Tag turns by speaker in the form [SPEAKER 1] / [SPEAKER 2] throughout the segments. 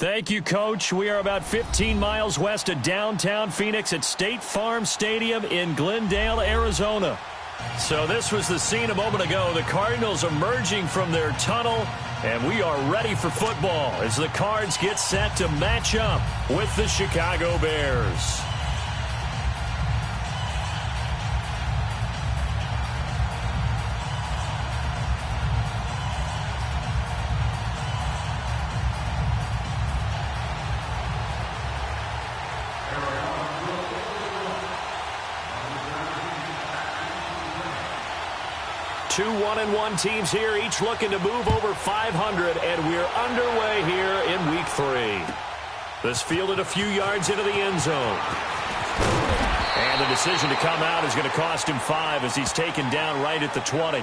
[SPEAKER 1] Thank you, Coach. We are about 15 miles west of downtown Phoenix at State Farm Stadium in Glendale, Arizona. So this was the scene a moment ago. The Cardinals emerging from their tunnel, and we are ready for football as the Cards get set to match up with the Chicago Bears. Two 1-1 teams here, each looking to move over 500, and we're underway here in Week 3. This fielded a few yards into the end zone. And the decision to come out is going to cost him 5 as he's taken down right at the 20.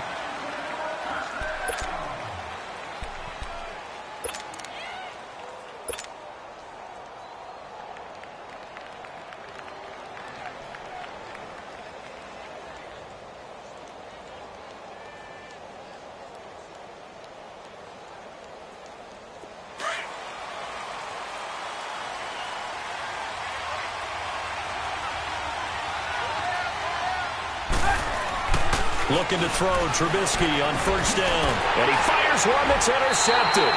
[SPEAKER 1] Looking to throw, Trubisky on first down. And he fires one that's intercepted.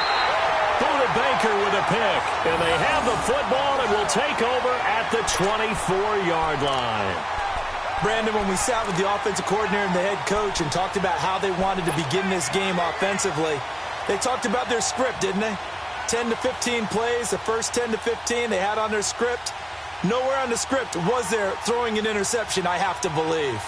[SPEAKER 1] Buda Baker with a pick. And they have the football and will take over at the 24-yard line.
[SPEAKER 2] Brandon, when we sat with the offensive coordinator and the head coach and talked about how they wanted to begin this game offensively, they talked about their script, didn't they? 10 to 15 plays, the first 10 to 15 they had on their script. Nowhere on the script was there throwing an interception, I have to believe.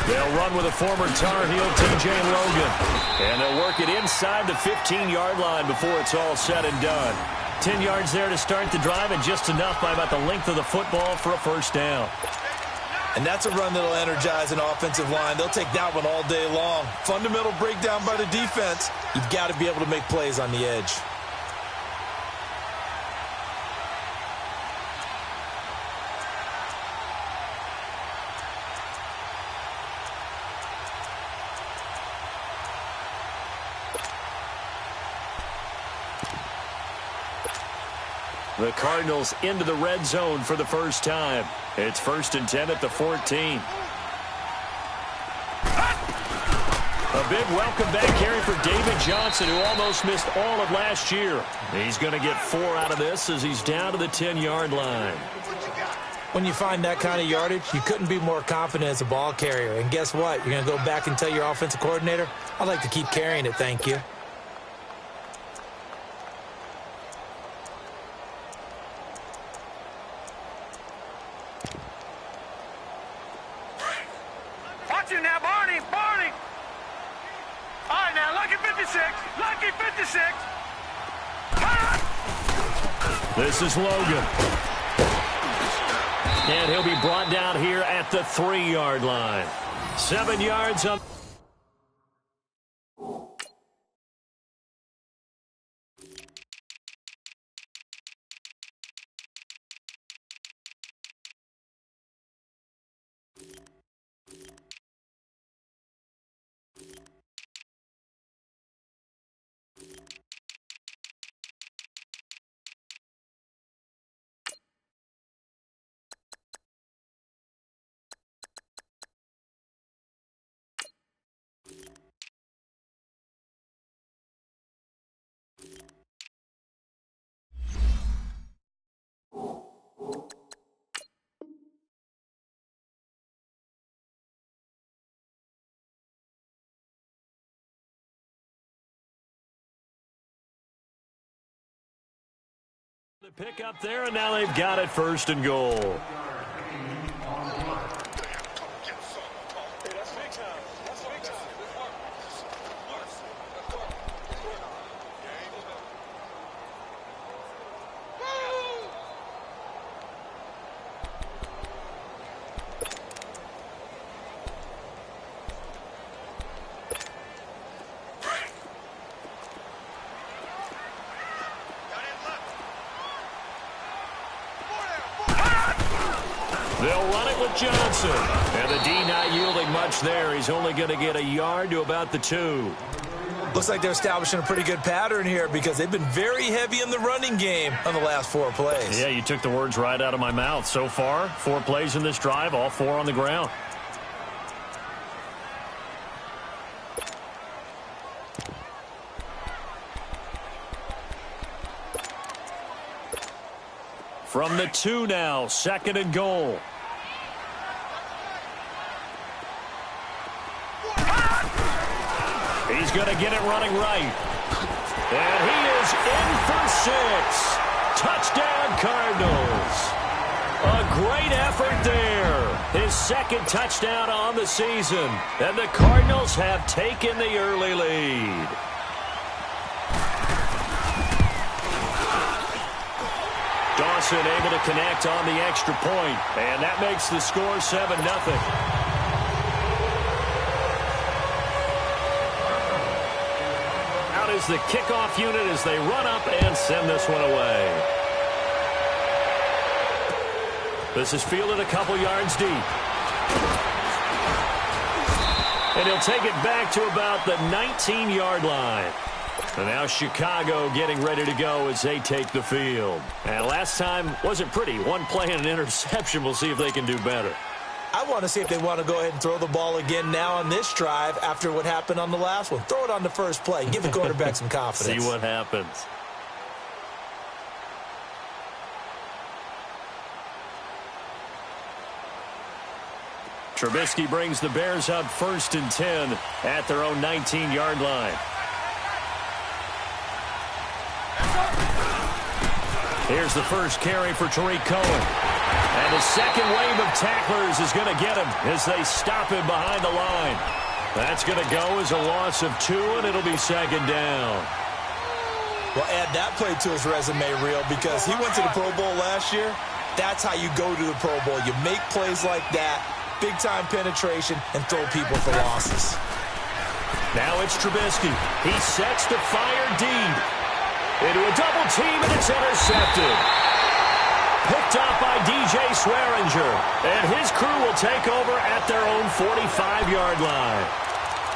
[SPEAKER 1] They'll run with a former Tar Heel, T.J. Logan. And they'll work it inside the 15-yard line before it's all said and done. 10 yards there to start the drive, and just enough by about the length of the football for a first down.
[SPEAKER 2] And that's a run that'll energize an offensive line. They'll take that one all day long. Fundamental breakdown by the defense. You've got to be able to make plays on the edge.
[SPEAKER 1] The Cardinals into the red zone for the first time. It's 1st and 10 at the 14. A big welcome back carry for David Johnson, who almost missed all of last year. He's going to get 4 out of this as he's down to the 10-yard line.
[SPEAKER 2] When you find that kind of yardage, you couldn't be more confident as a ball carrier. And guess what? You're going to go back and tell your offensive coordinator, I'd like to keep carrying it, thank you.
[SPEAKER 1] This is Logan. And he'll be brought down here at the 3-yard line. 7 yards up. The pick up there, and now they've got it 1st and goal. They'll run it with Johnson. And the D not yielding much there. He's only going to get a yard to about the 2.
[SPEAKER 2] Looks like they're establishing a pretty good pattern here because they've been very heavy in the running game on the last 4 plays.
[SPEAKER 1] Yeah, you took the words right out of my mouth. So far, 4 plays in this drive, all 4 on the ground. From the 2 now, 2nd and goal. He's going to get it running right. And he is in for 6. Touchdown, Cardinals. A great effort there. His 2nd touchdown on the season. And the Cardinals have taken the early lead. Dawson able to connect on the extra point. And that makes the score 7-0. Is the kickoff unit as they run up and send this one away. This is fielded a couple yards deep. And he'll take it back to about the 19-yard line. And now Chicago getting ready to go as they take the field. And last time wasn't pretty. 1 play and an interception. We'll see if they can do better.
[SPEAKER 2] I want to see if they want to go ahead and throw the ball again now on this drive after what happened on the last one. Throw it on the first play. Give the quarterback some confidence.
[SPEAKER 1] See what happens. Trubisky brings the Bears up 1st and 10 at their own 19-yard line. Here's the first carry for Tariq Cohen. And the second wave of tacklers is going to get him as they stop him behind the line. That's going to go as a loss of 2, and it'll be 2nd down.
[SPEAKER 2] Well, add that play to his resume reel because he went to the Pro Bowl last year. That's how you go to the Pro Bowl. You make plays like that, big-time penetration, and throw people for losses.
[SPEAKER 1] Now it's Trubisky. He sets the fire deep into a double team, and it's intercepted. Picked up by DJ Swearinger, and his crew will take over at their own 45-yard line.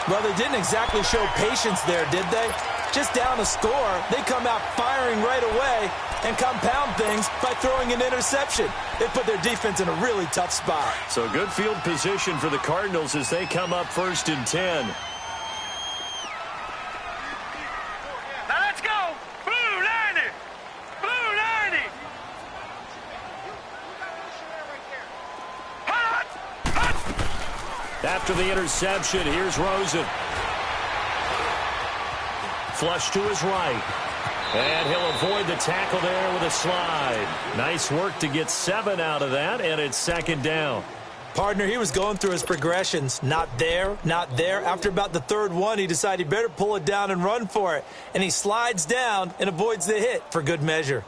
[SPEAKER 2] Well, they didn't exactly show patience there, did they? Just down a score, they come out firing right away and compound things by throwing an interception. They put their defense in a really tough spot.
[SPEAKER 1] So good field position for the Cardinals as they come up 1st and 10. After the interception, here's Rosen. Flush to his right. And he'll avoid the tackle there with a slide. Nice work to get 7 out of that, and it's 2nd down.
[SPEAKER 2] Partner, he was going through his progressions. Not there, not there. After about the 3rd one, he decided he better pull it down and run for it. And he slides down and avoids the hit for good measure.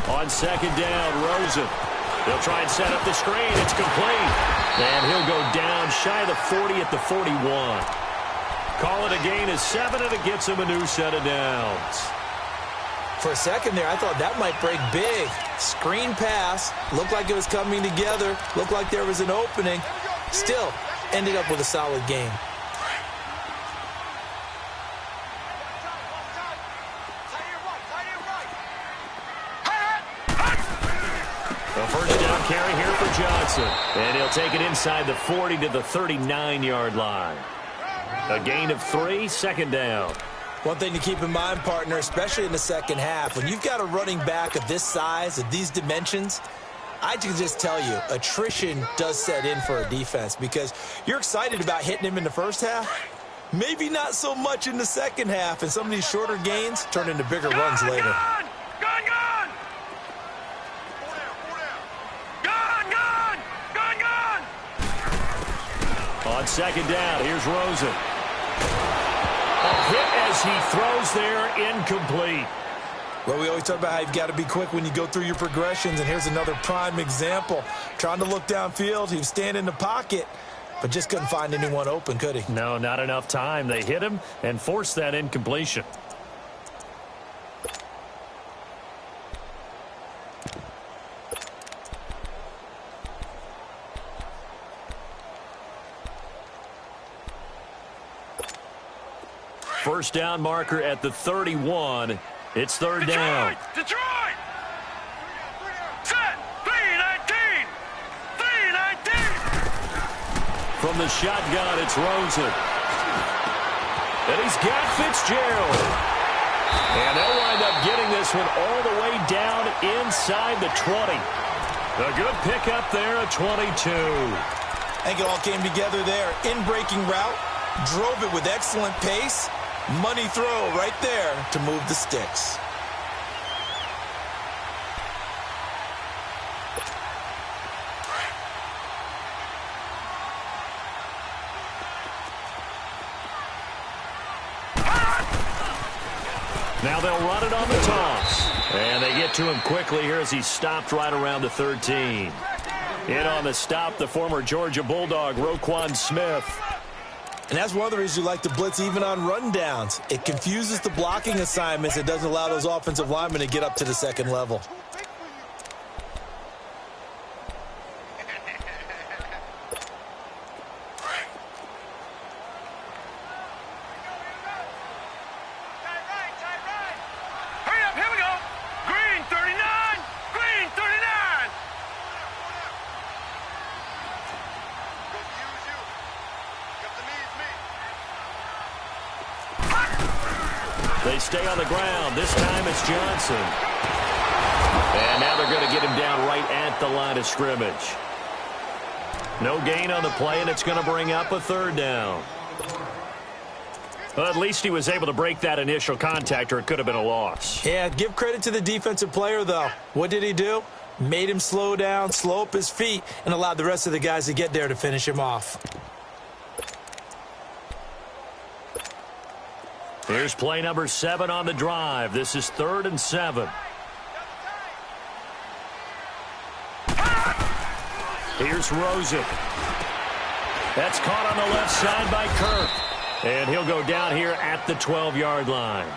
[SPEAKER 1] On 2nd down, Rosen. They'll try and set up the screen. It's complete. And he'll go down shy of the 40 at the 41. Call it a gain of 7, and it gets him a new set of downs.
[SPEAKER 2] For a second there, I thought that might break big. Screen pass. Looked like it was coming together. Looked like there was an opening. Still, ended up with a solid game.
[SPEAKER 1] A first down carry here for Johnson. And he'll take it inside the 40 to the 39-yard line. A gain of 3, 2nd down.
[SPEAKER 2] One thing to keep in mind, partner, especially in the second half, when you've got a running back of this size, of these dimensions, I can just tell you, attrition does set in for a defense because you're excited about hitting him in the first half. Maybe not so much in the second half, and some of these shorter gains turn into bigger runs later.
[SPEAKER 1] On 2nd down, here's Rosen. A hit as he throws there, incomplete.
[SPEAKER 2] Well, we always talk about how you've got to be quick when you go through your progressions, and here's another prime example. Trying to look downfield, he was standing in the pocket, but just couldn't find anyone open, could he?
[SPEAKER 1] No, not enough time. They hit him and forced that incompletion. First down marker at the 31. It's third down.
[SPEAKER 3] Detroit! Set! 3-19! 3-19!
[SPEAKER 1] From the shotgun, it's Rosen. And he's got Fitzgerald. And they'll wind up getting this one all the way down inside the 20. A good pickup there at 22.
[SPEAKER 2] I think it all came together there. In-breaking route, drove it with excellent pace. Money throw right there to move the sticks.
[SPEAKER 1] Now they'll run it on the toss. And they get to him quickly here as he stopped right around the 13. In on the stop, the former Georgia Bulldog, Roquan Smith.
[SPEAKER 2] And that's one of the reasons you like to blitz even on rundowns. It confuses the blocking assignments. It doesn't allow those offensive linemen to get up to the second level.
[SPEAKER 3] Hurry up, here we go! Green 39! Green 39!
[SPEAKER 1] They stay on the ground. This time it's Johnson. And now they're going to get him down right at the line of scrimmage. No gain on the play, and it's going to bring up a third down. Well, at least he was able to break that initial contact, or it could have been a loss.
[SPEAKER 2] Yeah, give credit to the defensive player, though. What did he do? Made him slow down, slow up his feet, and allowed the rest of the guys to get there to finish him off.
[SPEAKER 1] Here's play number 7 on the drive. This is 3rd and 7. Here's Rosen. That's caught on the left side by Kirk. And he'll go down here at the 12-yard line.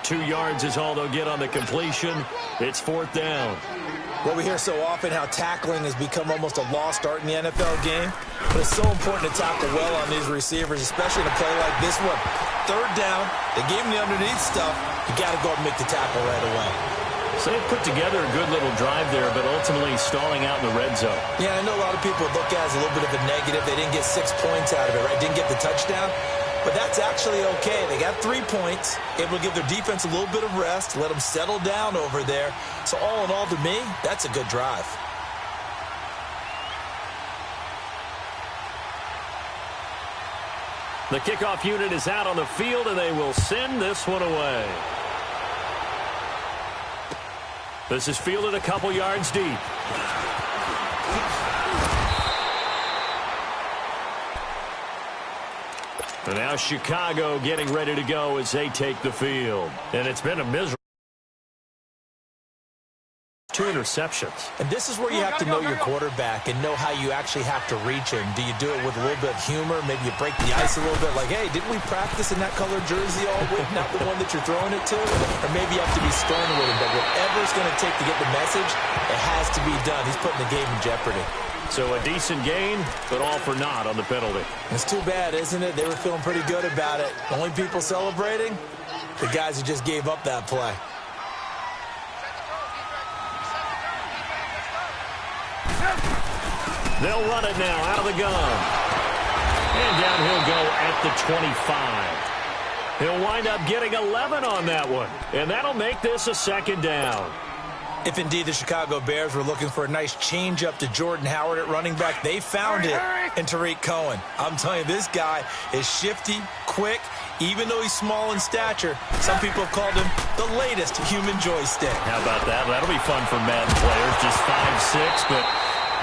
[SPEAKER 1] 2 yards is all they'll get on the completion. It's 4th down.
[SPEAKER 2] Well, we hear so often how tackling has become almost a lost art in the NFL game. But it's so important to tackle well on these receivers, especially in a play like this one. 3rd down, they gave him the underneath stuff. You got to go up and make the tackle right away.
[SPEAKER 1] So they put together a good little drive there, but ultimately stalling out in the red zone.
[SPEAKER 2] Yeah, I know a lot of people look at it as a little bit of a negative. They didn't get 6 points out of it, right? Didn't get the touchdown. But that's actually okay. They got 3 points, able to give their defense a little bit of rest, let them settle down over there. So all in all, to me, that's a good drive.
[SPEAKER 1] The kickoff unit is out on the field, and they will send this one away. This is fielded a couple yards deep. And now Chicago getting ready to go as they take the field. And it's been a miserable 2 interceptions.
[SPEAKER 2] And this is where you have to know your quarterback and know how you actually have to reach him. Do you do it with a little bit of humor? Maybe you break the ice a little bit like, hey, didn't we practice in that colored jersey all week, not the one that you're throwing it to? Or maybe you have to be stern with him. But whatever it's going to take to get the message, it has to be done. He's putting the game in jeopardy.
[SPEAKER 1] So a decent gain, but all for naught on the penalty.
[SPEAKER 2] It's too bad, isn't it? They were feeling pretty good about it. The only people celebrating, the guys who just gave up that play.
[SPEAKER 1] They'll run it now out of the gun. And down he'll go at the 25. He'll wind up getting 11 on that one. And that'll make this a 2nd down.
[SPEAKER 2] If indeed the Chicago Bears were looking for a nice change-up to Jordan Howard at running back, they found it in Tariq Cohen. I'm telling you, this guy is shifty, quick, even though he's small in stature. Some people have called him the latest human joystick.
[SPEAKER 1] How about that? That'll be fun for Madden players. Just 5'6", but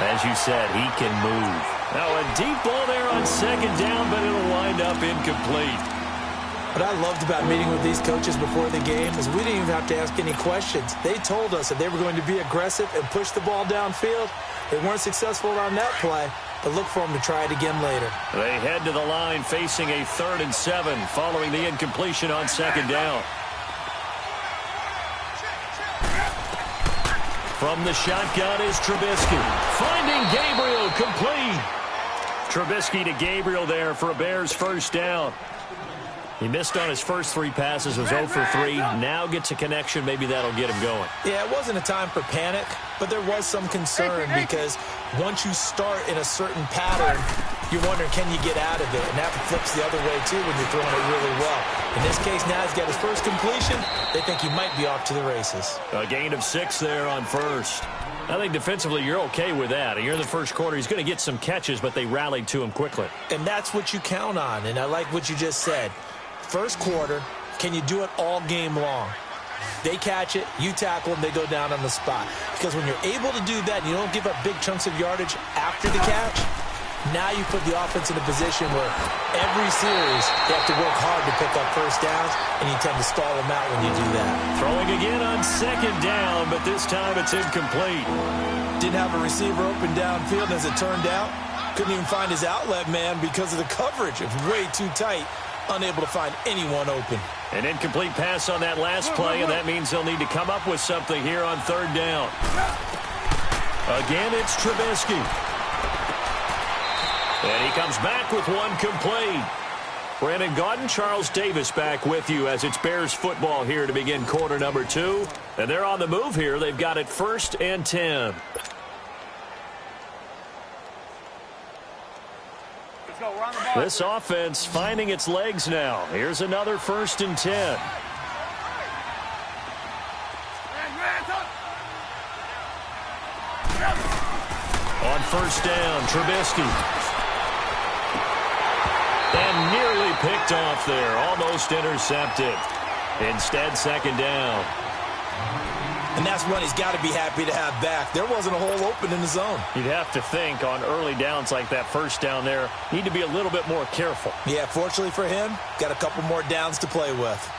[SPEAKER 1] as you said, he can move. Now a deep ball there on 2nd down, but it'll wind up incomplete.
[SPEAKER 2] What I loved about meeting with these coaches before the game is we didn't even have to ask any questions. They told us that they were going to be aggressive and push the ball downfield. They weren't successful on that play, but look for them to try it again later.
[SPEAKER 1] They head to the line facing a 3rd and 7 following the incompletion on 2nd down. From the shotgun is Trubisky. Finding Gabriel, complete. Trubisky to Gabriel there for a Bears 1st down. He missed on his first 3 passes, was 0 for 3. Now gets a connection. Maybe that'll get him going.
[SPEAKER 2] Yeah, it wasn't a time for panic, but there was some concern because once you start in a certain pattern, you're wondering, can you get out of it? And that flips the other way, too, when you're throwing it really well. In this case, now he's got his first completion. They think he might be off to the races.
[SPEAKER 1] A gain of 6 there on 1st. I think defensively you're okay with that. You're in the first quarter. He's going to get some catches, but they rallied to him quickly.
[SPEAKER 2] And that's what you count on, and I like what you just said. First quarter, can you do it all game long? They catch it, you tackle them, they go down on the spot. Because when you're able to do that and you don't give up big chunks of yardage after the catch, now you put the offense in a position where every series they have to work hard to pick up 1st downs, and you tend to stall them out when you do that.
[SPEAKER 1] Throwing again on 2nd down, but this time it's incomplete.
[SPEAKER 2] Didn't have a receiver open downfield, as it turned out. Couldn't even find his outlet man because of the coverage. It was way too tight. Unable to find anyone open.
[SPEAKER 1] An incomplete pass on that last play, and that means they'll need to come up with something here on 3rd down. Again, it's Trubisky. And he comes back with one complete. Brandon Gaudin, Charles Davis back with you as it's Bears football here to begin quarter number 2. And they're on the move here. They've got it 1st and 10. This offense finding its legs now. Here's another 1st and 10. On 1st down, Trubisky. And nearly picked off there. Almost intercepted. Instead, 2nd down.
[SPEAKER 2] And that's one he's got to be happy to have back. There wasn't a hole open in the zone.
[SPEAKER 1] You'd have to think on early downs like that 1st down there, need to be a little bit more careful.
[SPEAKER 2] Yeah, fortunately for him, got a couple more downs to play with.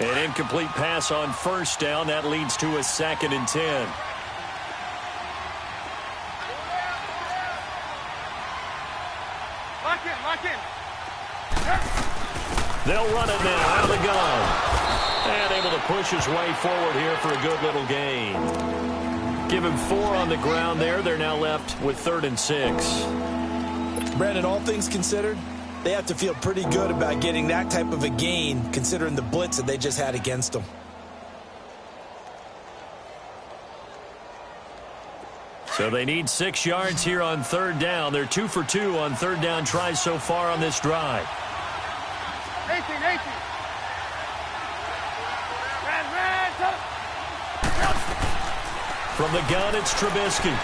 [SPEAKER 1] An incomplete pass on 1st down. That leads to a 2nd and 10.
[SPEAKER 3] Lock in.
[SPEAKER 1] They'll run it now out of the gun. And able to push his way forward here for a good little gain. Give him 4 on the ground there. They're now left with 3rd and 6.
[SPEAKER 2] Brandon, all things considered, they have to feel pretty good about getting that type of a gain considering the blitz that they just had against them.
[SPEAKER 1] So they need 6 yards here on 3rd down. They're 2 for 2 on 3rd down tries so far on this drive.
[SPEAKER 3] 18.
[SPEAKER 1] From the gun, it's Trubisky.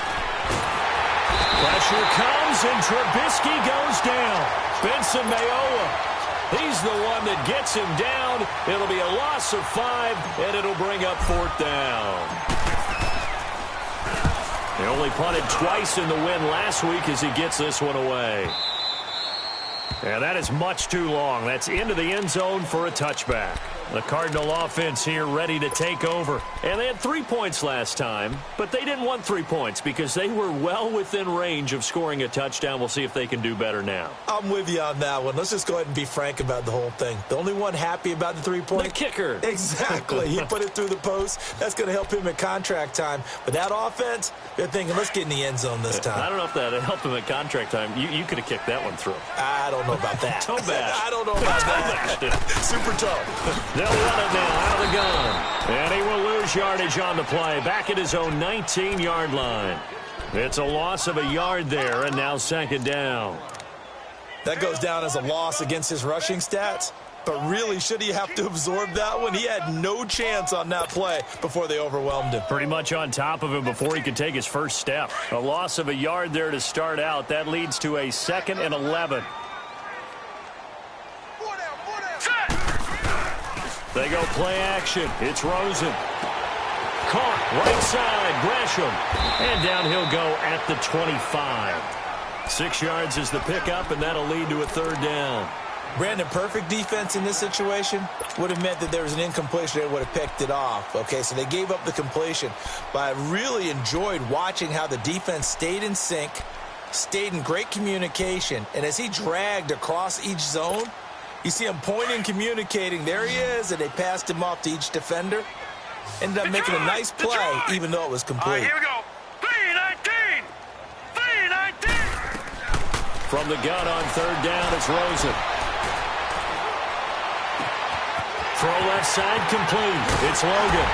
[SPEAKER 1] Pressure comes, and Trubisky goes down. Benson Mayowa, he's the one that gets him down. It'll be a loss of 5, and it'll bring up 4th down. They only punted twice in the win last week as he gets this one away. And that is much too long. That's into the end zone for a touchback. The Cardinal offense here ready to take over. And they had 3 points last time, but they didn't want 3 points because they were well within range of scoring a touchdown. We'll see if they can do better now.
[SPEAKER 2] I'm with you on that one. Let's just go ahead and be frank about the whole thing. The only one happy about the 3-point?
[SPEAKER 1] The kicker.
[SPEAKER 2] Exactly. He put it through the post. That's going to help him at contract time. But that offense, they're thinking, let's get in the end zone this time.
[SPEAKER 1] I don't know if that helped him at contract time. You could have kicked that one through.
[SPEAKER 2] I don't know about that.
[SPEAKER 1] Toe bash.
[SPEAKER 2] I don't know about that. Super tough.
[SPEAKER 1] They'll run it now out of the gun. And he will lose yardage on the play. Back at his own 19-yard line. It's a loss of a yard there, and now 2nd down.
[SPEAKER 2] That goes down as a loss against his rushing stats. But really, should he have to absorb that one? He had no chance on that play before they overwhelmed him.
[SPEAKER 1] Pretty much on top of him before he could take his first step. A loss of a yard there to start out. That leads to a 2nd and 11. They go play action. It's Rosen. Caught right side. Gresham. And down he'll go at the 25. 6 yards is the pickup, and that'll lead to a 3rd down.
[SPEAKER 2] Brandon, perfect defense in this situation would have meant that there was an incompletion that would have picked it off. Okay, so they gave up the completion. But I really enjoyed watching how the defense stayed in sync, stayed in great communication, and as he dragged across each zone, you see him pointing, communicating. There he is, and they passed him off to each defender. Ended up making a nice play, even though it was complete.
[SPEAKER 3] All right, here we go. 3-19. 3-19.
[SPEAKER 1] From the gun on third down, it's Rosen. Throw left side complete. It's Logan.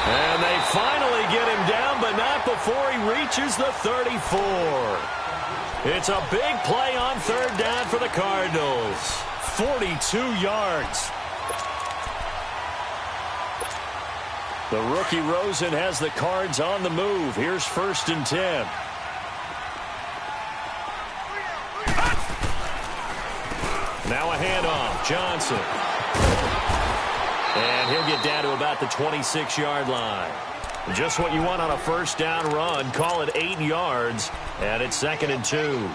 [SPEAKER 1] And they finally get him down, but not before he reaches the 34. It's a big play on third down for the Cardinals. 42 yards. The rookie Rosen has the Cards on the move. Here's 1st and 10. Now a handoff. Johnson. And he'll get down to about the 26-yard line. Just what you want on a first down run. Call it 8 yards. And it's 2nd and 2.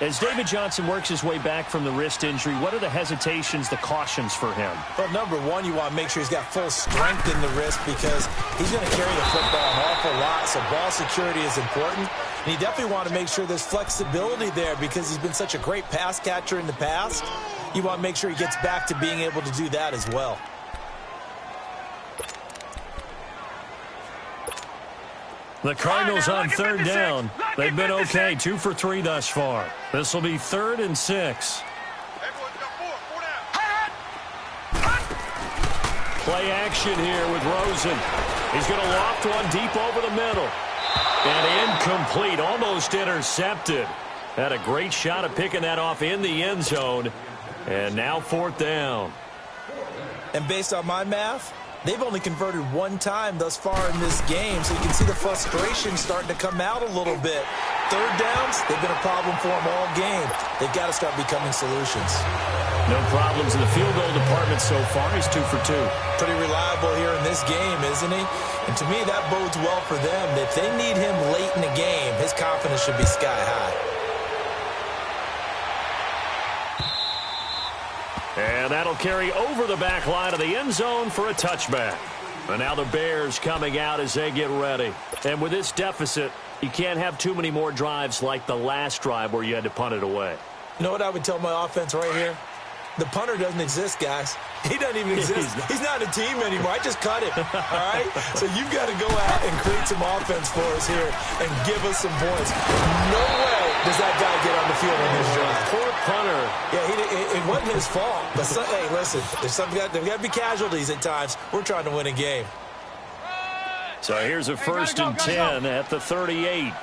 [SPEAKER 1] As David Johnson works his way back from the wrist injury, what are the hesitations, the cautions for him?
[SPEAKER 2] Well, number one, you want to make sure he's got full strength in the wrist because he's going to carry the football an awful lot, so ball security is important. And you definitely want to make sure there's flexibility there because he's been such a great pass catcher in the past. You want to make sure he gets back to being able to do that as well.
[SPEAKER 1] The Cardinals on third down. They've been okay, 2 for 3 thus far. This will be 3rd and 6. Play action here with Rosen. He's going to loft one deep over the middle. And incomplete, almost intercepted. Had a great shot at picking that off in the end zone. And now 4th down.
[SPEAKER 2] And based on my math, they've only converted 1 time thus far in this game, so you can see the frustration starting to come out a little bit. Third downs, they've been a problem for them all game. They've got to start becoming solutions.
[SPEAKER 1] No problems in the field goal department so far. He's 2 for 2.
[SPEAKER 2] Pretty reliable here in this game, isn't he? And to me, that bodes well for them. If they need him late in the game, his confidence should be sky high.
[SPEAKER 1] And that'll carry over the back line of the end zone for a touchback. And now the Bears coming out as they get ready. And with this deficit, you can't have too many more drives like the last drive where you had to punt it away.
[SPEAKER 2] You know what I would tell my offense right here? The punter doesn't exist, guys. He doesn't even exist. He's not a team anymore. I just cut him, all right? So you've got to go out and create some offense for us here and give us some points. No way does that guy get on the field on this drive.
[SPEAKER 1] Poor punter.
[SPEAKER 2] Yeah, it wasn't his fault. But hey, listen, there's got to be casualties at times. We're trying to win a game.
[SPEAKER 1] So here's a 1st and 10 at the 38.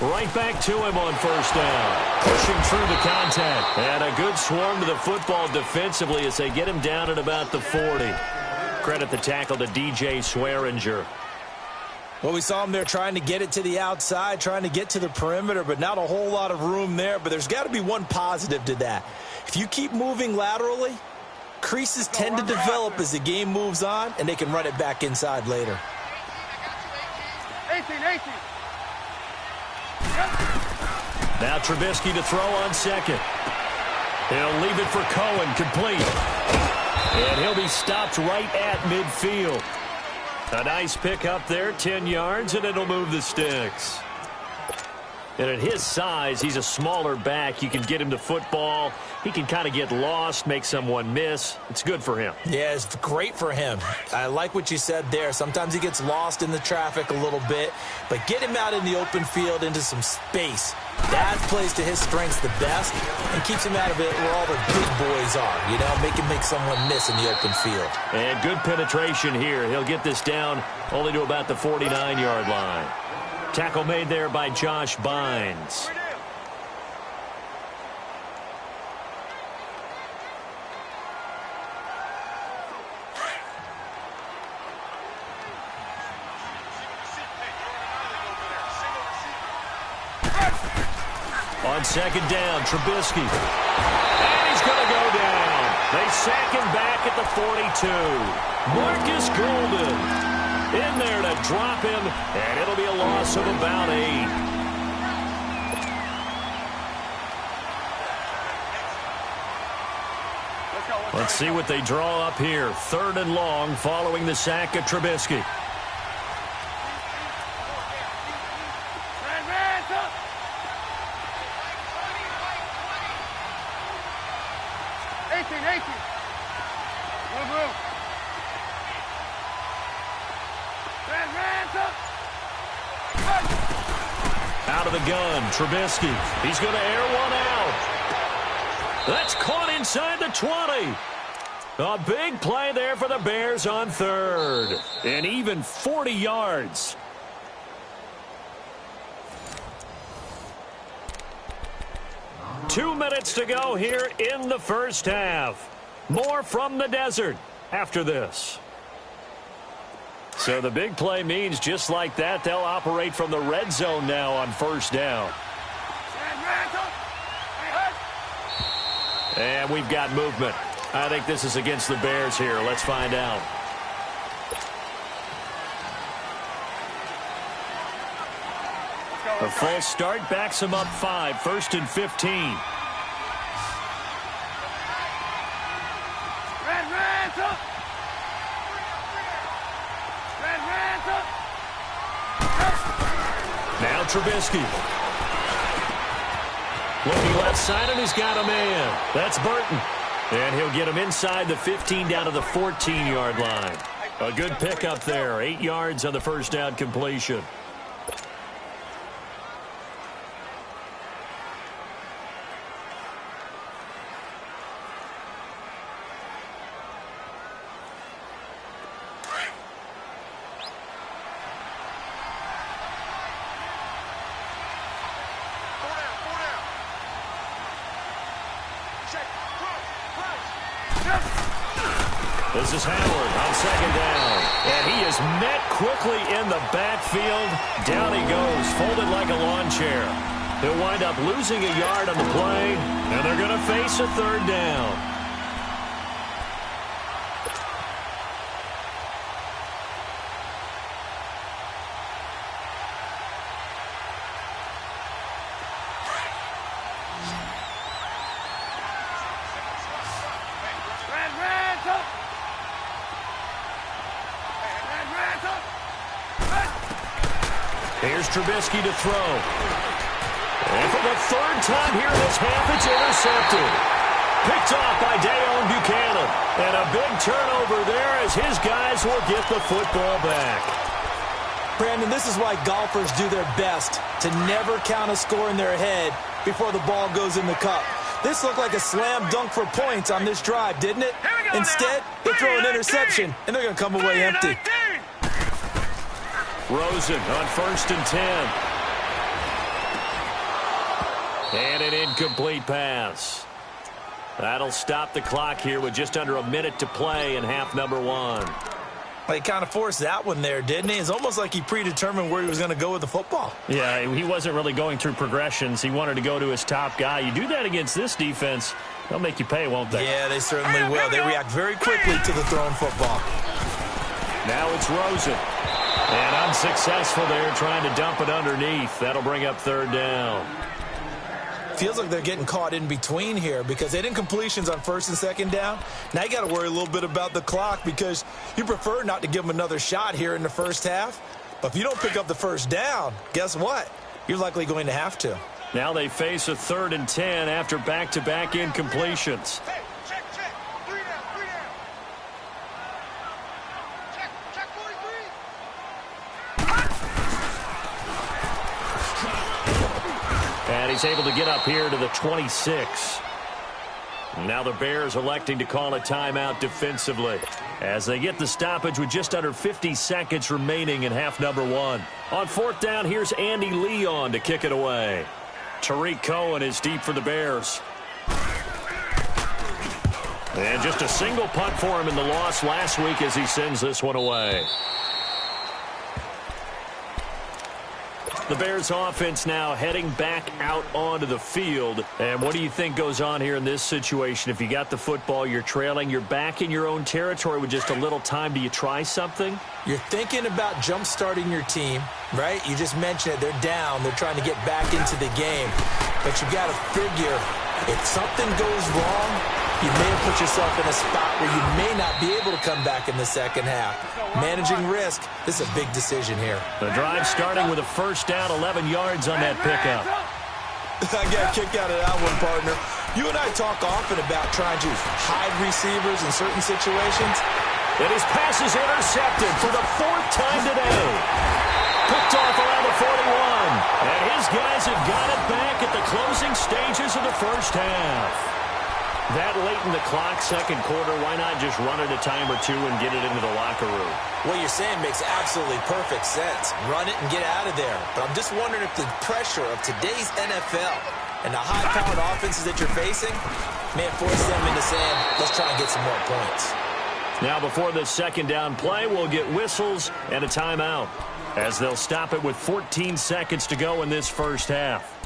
[SPEAKER 1] Right back to him on 1st down. Pushing through the contact. And a good swarm to the football defensively as they get him down at about the 40. Credit the tackle to DJ Swearinger.
[SPEAKER 2] Well, we saw him there trying to get it to the outside, trying to get to the perimeter, but not a whole lot of room there. But there's got to be one positive to that. If you keep moving laterally, creases tend to develop as the game moves on, and they can run it back inside later.
[SPEAKER 3] 18.
[SPEAKER 1] Now Trubisky to throw on 2nd. He'll leave it for Cohen, complete. And he'll be stopped right at midfield. A nice pick up there, 10 yards, and it'll move the sticks. And at his size, he's a smaller back. You can get him to football. He can kind of get lost, make someone miss. It's good for him.
[SPEAKER 2] Yeah, it's great for him. I like what you said there. Sometimes he gets lost in the traffic a little bit, but get him out in the open field into some space. That plays to his strengths the best and keeps him out of it where all the big boys are. You know, make someone miss in the open field.
[SPEAKER 1] And good penetration here. He'll get this down only to about the 49-yard line. Tackle made there by Josh Bynes. On 2nd down, Trubisky. And he's going to go down. They sack him back at the 42. Marcus Golden. In there to drop him, and it'll be a loss of about 8. Let's see what they draw up here. 3rd and long following the sack of Trubisky. Out of the gun, Trubisky. He's going to air one out. That's caught inside the 20. A big play there for the Bears on 3rd. And even 40 yards. Two minutes to go here in the first half. More from the desert after this. So the big play means just like that, they'll operate from the red zone now on 1st down. And we've got movement. I think this is against the Bears here. Let's find out. A false start backs him up 5. 1st and 15. Now Trubisky. Looking left side, and he's got a man. That's Burton. And he'll get him inside the 15 down to the 14-yard line. A good pickup there. 8 yards on the 1st down completion. This is Howard on 2nd down. And he is met quickly in the backfield. Down he goes, folded like a lawn chair. He'll wind up losing a yard on the play, and they're going to face a 3rd down. Here's Trubisky to throw. And for the 3rd time here this half, it's intercepted. Picked off by Deone Bucannon. And a big turnover there as his guys will get the football back.
[SPEAKER 2] Brandon, this is why golfers do their best to never count a score in their head before the ball goes in the cup. This looked like a slam dunk for points on this drive, didn't it? Instead, they throw an interception, and they're going to come away empty.
[SPEAKER 1] Rosen on 1st and 10. And an incomplete pass. That'll stop the clock here with just under a minute to play in half number 1.
[SPEAKER 2] Well, he kind of forced that one there, didn't he? It's almost like he predetermined where he was going to go with the football.
[SPEAKER 4] Yeah, he wasn't really going through progressions. He wanted to go to his top guy. You do that against this defense, they'll make you pay, won't they?
[SPEAKER 2] Yeah, they certainly will. They react very quickly to the thrown football.
[SPEAKER 1] Now it's Rosen. And unsuccessful there trying to dump it underneath. That'll bring up 3rd down.
[SPEAKER 2] Feels like they're getting caught in between here because they didn't completions on 1st and 2nd down. Now you got to worry a little bit about the clock because you prefer not to give them another shot here in the 1st half. But if you don't pick up the 1st down, guess what? You're likely going to have to.
[SPEAKER 1] Now they face a 3rd and 10 after back-to-back incompletions. And he's able to get up here to the 26. Now the Bears electing to call a timeout defensively as they get the stoppage with just under 50 seconds remaining in half number 1. On 4th down, here's Andy Leon to kick it away. Tariq Cohen is deep for the Bears. And just a single punt for him in the loss last week as he sends this one away. The Bears offense now heading back out onto the field. And what do you think goes on here in this situation? If you got the football, you're trailing, you're back in your own territory with just a little time. Do you try something?
[SPEAKER 2] You're thinking about jump-starting your team, right? You just mentioned it. They're down. They're trying to get back into the game. But you got to figure, if something goes wrong, you may have put yourself in a spot where you may not be able to come back in the second half. Managing risk, this is a big decision here.
[SPEAKER 1] The drive starting with a first down, 11 yards on that pickup.
[SPEAKER 2] I got a kick out of that one, partner. You and I talk often about trying to hide receivers in certain situations.
[SPEAKER 1] And his pass is intercepted for the 4th time today. Picked off around the 41. And his guys have got it back at the closing stages of the first half. That late in the clock, second quarter, why not just run it a time or two and get it into the locker room?
[SPEAKER 2] What you're saying makes absolutely perfect sense. Run it and get out of there. But I'm just wondering if the pressure of today's NFL and the high-powered offenses that you're facing may have forced them into saying, let's try and get some more points.
[SPEAKER 1] Now, before this second down play, we'll get whistles and a timeout as they'll stop it with 14 seconds to go in this first half.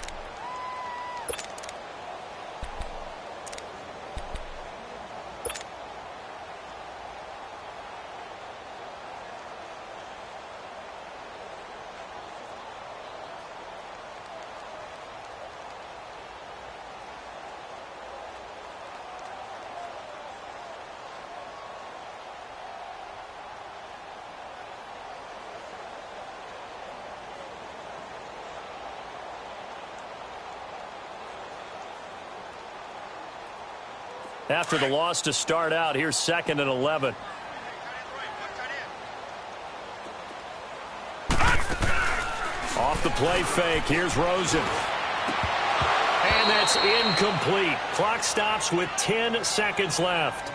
[SPEAKER 1] After the loss to start out, here's 2nd and 11. Off the play fake, here's Rosen. And that's incomplete. Clock stops with 10 seconds left.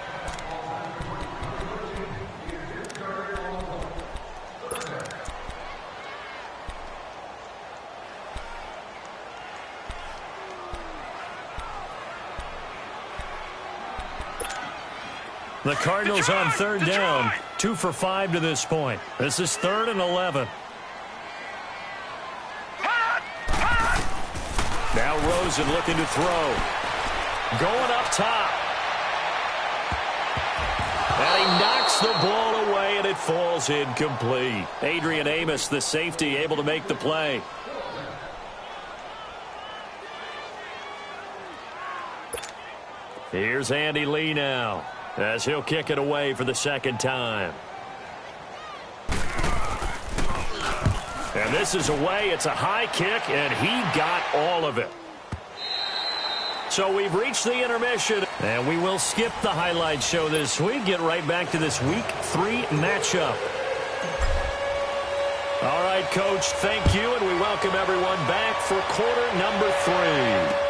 [SPEAKER 1] The Cardinals on 3rd down, 2 for 5 to this point. This is 3rd and 11. Now Rosen looking to throw. Going up top. And he knocks the ball away, and it falls incomplete. Adrian Amos, the safety, able to make the play. Here's Andy Lee now, as he'll kick it away for the 2nd time. And this is away. It's a high kick, and he got all of it. So we've reached the intermission, and we will skip the highlight show this week. Get right back to this Week 3 matchup. All right, Coach, thank you, and we welcome everyone back for quarter number 3.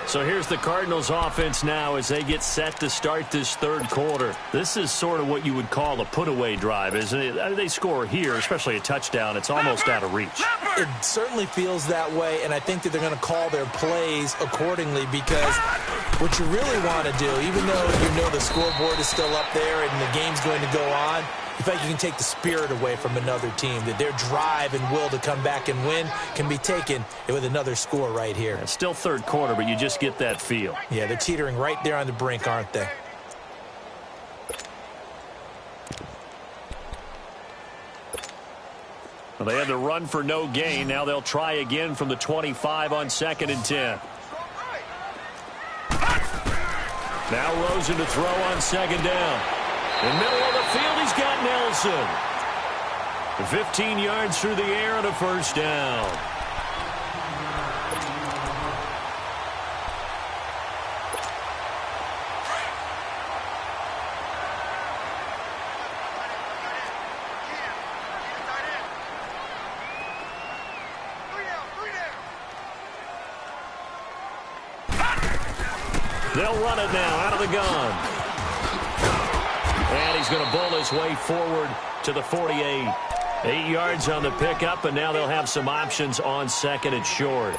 [SPEAKER 1] So here's the Cardinals offense now as they get set to start this 3rd quarter. This is sort of what you would call a put-away drive, isn't it? They score here, especially a touchdown. It's almost out of reach.
[SPEAKER 2] It certainly feels that way, and I think that they're going to call their plays accordingly, because what you really want to do, even though you know the scoreboard is still up there and the game's going to go on, in fact, you can take the spirit away from another team, that their drive and will to come back and win can be taken with another score right here.
[SPEAKER 1] It's still 3rd quarter, but you just get that feel.
[SPEAKER 2] Yeah, they're teetering right there on the brink, aren't they?
[SPEAKER 1] Well, they had to run for no gain. Now they'll try again from the 25 on 2nd and 10. Now Rosen to throw on 2nd down. In the middle of the field, he's got Nelson. 15 yards through the air and a first down. They'll run it now out of the gun. And he's going to bowl his way forward to the 48. 8 yards on the pickup, and now they'll have some options on 2nd and short.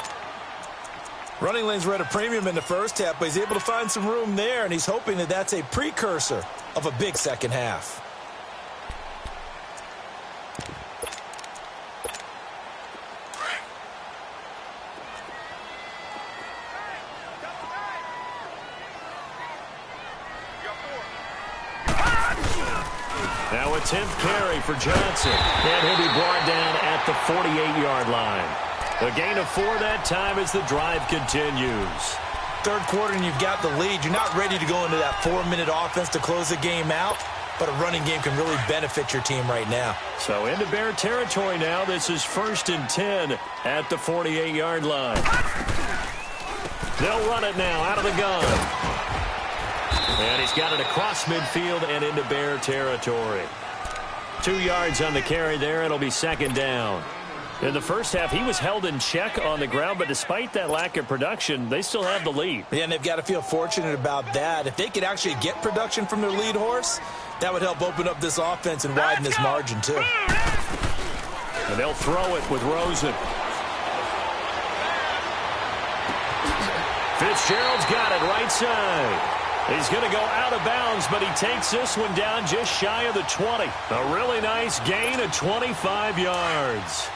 [SPEAKER 2] Running lanes were at a premium in the first half, but he's able to find some room there, and he's hoping that that's a precursor of a big second half.
[SPEAKER 1] 10th carry for Johnson. And he'll be brought down at the 48-yard line. A gain of 4 that time as the drive continues.
[SPEAKER 2] Third quarter and you've got the lead. You're not ready to go into that 4-minute offense to close the game out, but a running game can really benefit your team right now.
[SPEAKER 1] So into Bear territory now. This is 1st and 10 at the 48-yard line. They'll run it now out of the gun. And he's got it across midfield and into Bear territory. 2 yards on the carry there. It'll be 2nd down. In the first half, he was held in check on the ground, but despite that lack of production, they still have the lead.
[SPEAKER 2] Yeah, and they've got to feel fortunate about that. If they could actually get production from their lead horse, that would help open up this offense and widen this margin, too.
[SPEAKER 1] And they'll throw it with Rosen. Fitzgerald's got it right side. He's going to go out of bounds, but he takes this one down just shy of the 20. A really nice gain of 25 yards.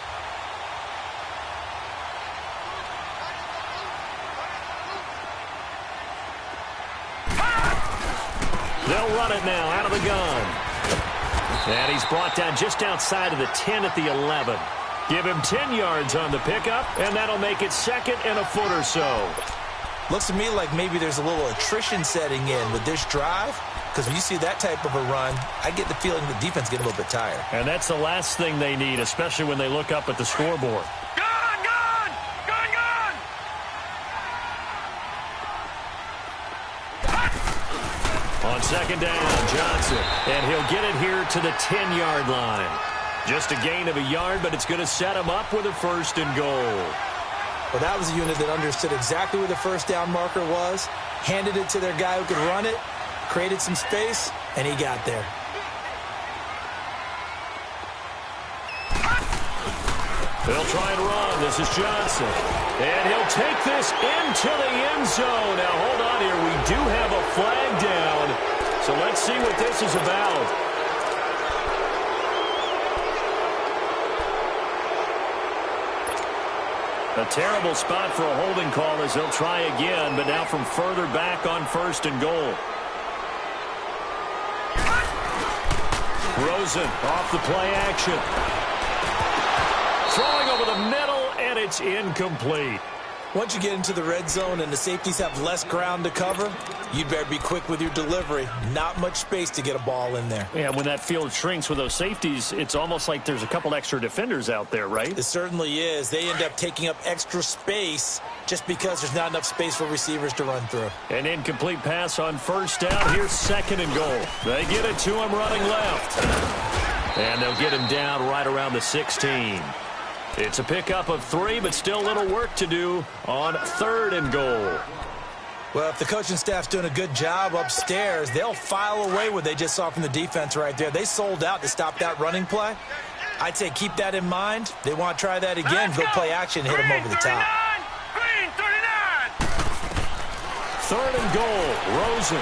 [SPEAKER 1] They'll run it now out of the gun. And he's brought down just outside of the 10 at the 11. Give him 10 yards on the pickup, and that'll make it 2nd and a foot or so.
[SPEAKER 2] Looks to me like maybe there's a little attrition setting in with this drive, because when you see that type of a run, I get the feeling the defense get a little bit tired.
[SPEAKER 1] And that's the last thing they need, especially when they look up at the scoreboard.
[SPEAKER 3] Gone, gone, gone, gone.
[SPEAKER 1] On 2nd down, Johnson. And he'll get it here to the 10-yard line. Just a gain of a yard, but it's going to set him up with a 1st and goal.
[SPEAKER 2] Well, that was a unit that understood exactly where the first down marker was, handed it to their guy who could run it, created some space, and he got there.
[SPEAKER 1] They'll try and run. This is Johnson. And he'll take this into the end zone. Now, hold on here. We do have a flag down. So let's see what this is about. A terrible spot for a holding call as they'll try again, but now from further back on 1st and goal. Rosen off the play action. Throwing over the middle, and it's incomplete.
[SPEAKER 2] Once you get into the red zone and the safeties have less ground to cover, you'd better be quick with your delivery. Not much space to get a ball in there.
[SPEAKER 1] Yeah, when that field shrinks with those safeties, it's almost like there's a couple extra defenders out there, right?
[SPEAKER 2] It certainly is. They end up taking up extra space just because there's not enough space for receivers to run through.
[SPEAKER 1] An incomplete pass on 1st down. Here's 2nd and goal. They get it to him running left. And they'll get him down right around the 16. It's a pickup of 3, but still a little work to do on 3rd and goal.
[SPEAKER 2] Well, if the coaching staff's doing a good job upstairs, they'll file away what they just saw from the defense right there. They sold out to stop that running play. I'd say keep that in mind. They want to try that again, go play action, hit them over the top.
[SPEAKER 3] Green 39.
[SPEAKER 1] 3rd and goal, Rosen.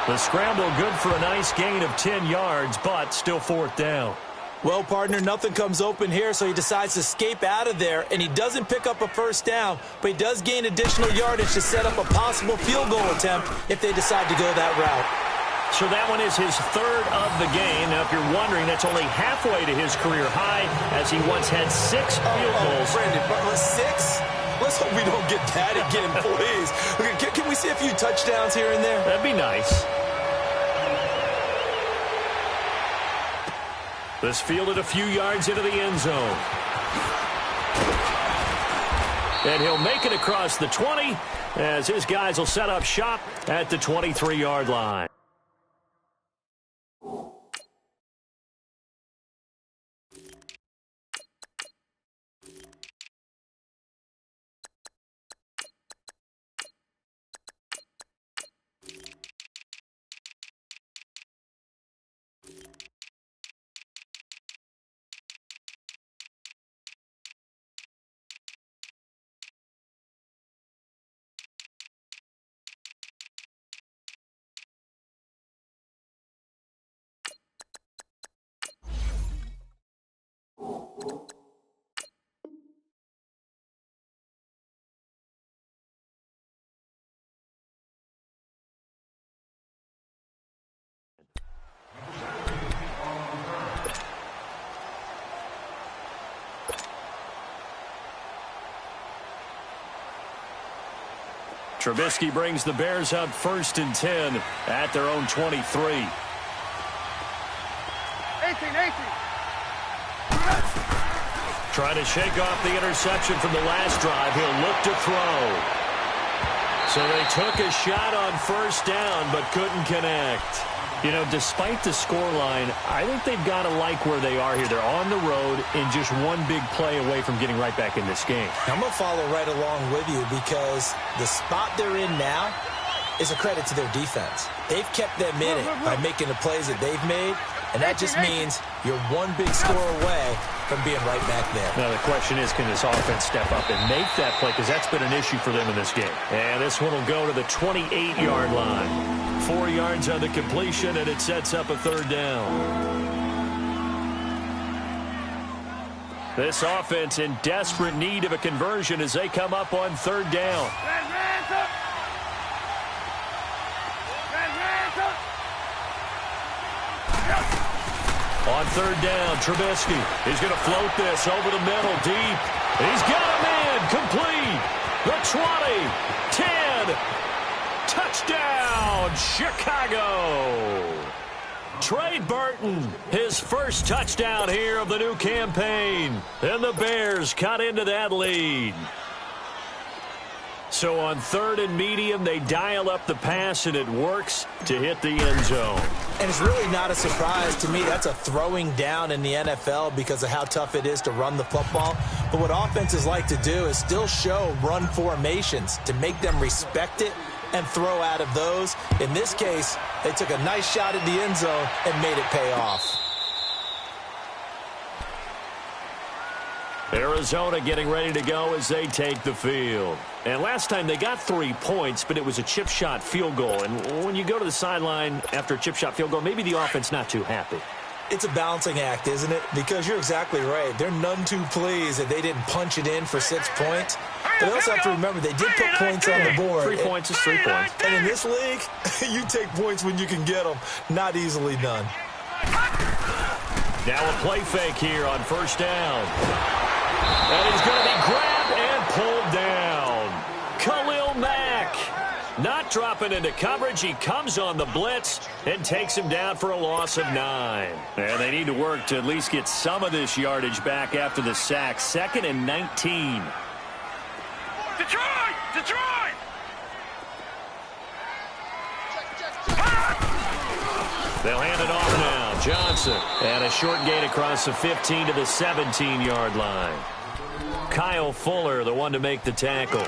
[SPEAKER 1] The scramble good for a nice gain of 10 yards, but still 4th down.
[SPEAKER 2] Well, partner, nothing comes open here, so he decides to escape out of there, and he doesn't pick up a 1st down, but he does gain additional yardage to set up a possible field goal attempt if they decide to go that route.
[SPEAKER 1] So that one is his 3rd of the game. Now, if you're wondering, that's only halfway to his career high, as he once had 6 field goals.
[SPEAKER 2] Brandon, but 6? Let's hope we don't get that again, please. Okay, can we see a few touchdowns here and there?
[SPEAKER 1] That'd be nice. This fielded a few yards into the end zone. And he'll make it across the 20 as his guys will set up shop at the 23-yard line. Trubisky brings the Bears up 1st and 10 at their own 23.
[SPEAKER 3] 18.
[SPEAKER 1] Trying to shake off the interception from the last drive. He'll look to throw. So they took a shot on 1st down, but couldn't connect. You know, despite the scoreline, I think they've got to like where they are here. They're on the road and just one big play away from getting right back in this game.
[SPEAKER 2] I'm going to follow right along with you because the spot they're in now is a credit to their defense. They've kept them in it by making the plays that they've made, and that just means you're one big score away from being right back there.
[SPEAKER 1] Now, the question is, can this offense step up and make that play? Because that's been an issue for them in this game. And this one will go to the 28-yard line. 4 yards on the completion, and it sets up a 3rd down. This offense in desperate need of a conversion as they come up on 3rd down. On 3rd down, Trubisky. He's going to float this over the middle, deep. He's got him in, complete. The 20, 10, touchdown, Chicago. Trey Burton, his first touchdown here of the new campaign. And the Bears cut into that lead. So on 3rd and medium, they dial up the pass, and it works to hit the end zone.
[SPEAKER 2] And it's really not a surprise to me. That's a throwing down in the NFL because of how tough it is to run the football. But what offenses like to do is still show run formations to make them respect it and throw out of those. In this case, they took a nice shot at the end zone and made it pay off.
[SPEAKER 1] Arizona getting ready to go as they take the field. And last time they got 3 points, but it was a chip shot field goal. And when you go to the sideline after a chip shot field goal, maybe the offense not too happy.
[SPEAKER 2] It's a balancing act, isn't it? Because you're exactly right. They're none too pleased that they didn't punch it in for 6 points. But they also have to remember they did put points on the board.
[SPEAKER 1] 3 points is 3 points.
[SPEAKER 2] And in this league, you take points when you can get them. Not easily done.
[SPEAKER 1] Now a play fake here on 1st down. And he's going to be grabbed and pulled down. Khalil Mack not dropping into coverage. He comes on the blitz and takes him down for a loss of 9. And they need to work to at least get some of this yardage back after the sack. 2nd and 19.
[SPEAKER 3] Detroit! Detroit!
[SPEAKER 1] They'll hand it off now. Johnson. And a short gain across the 15 to the 17-yard line. Kyle Fuller, the one to make the tackle.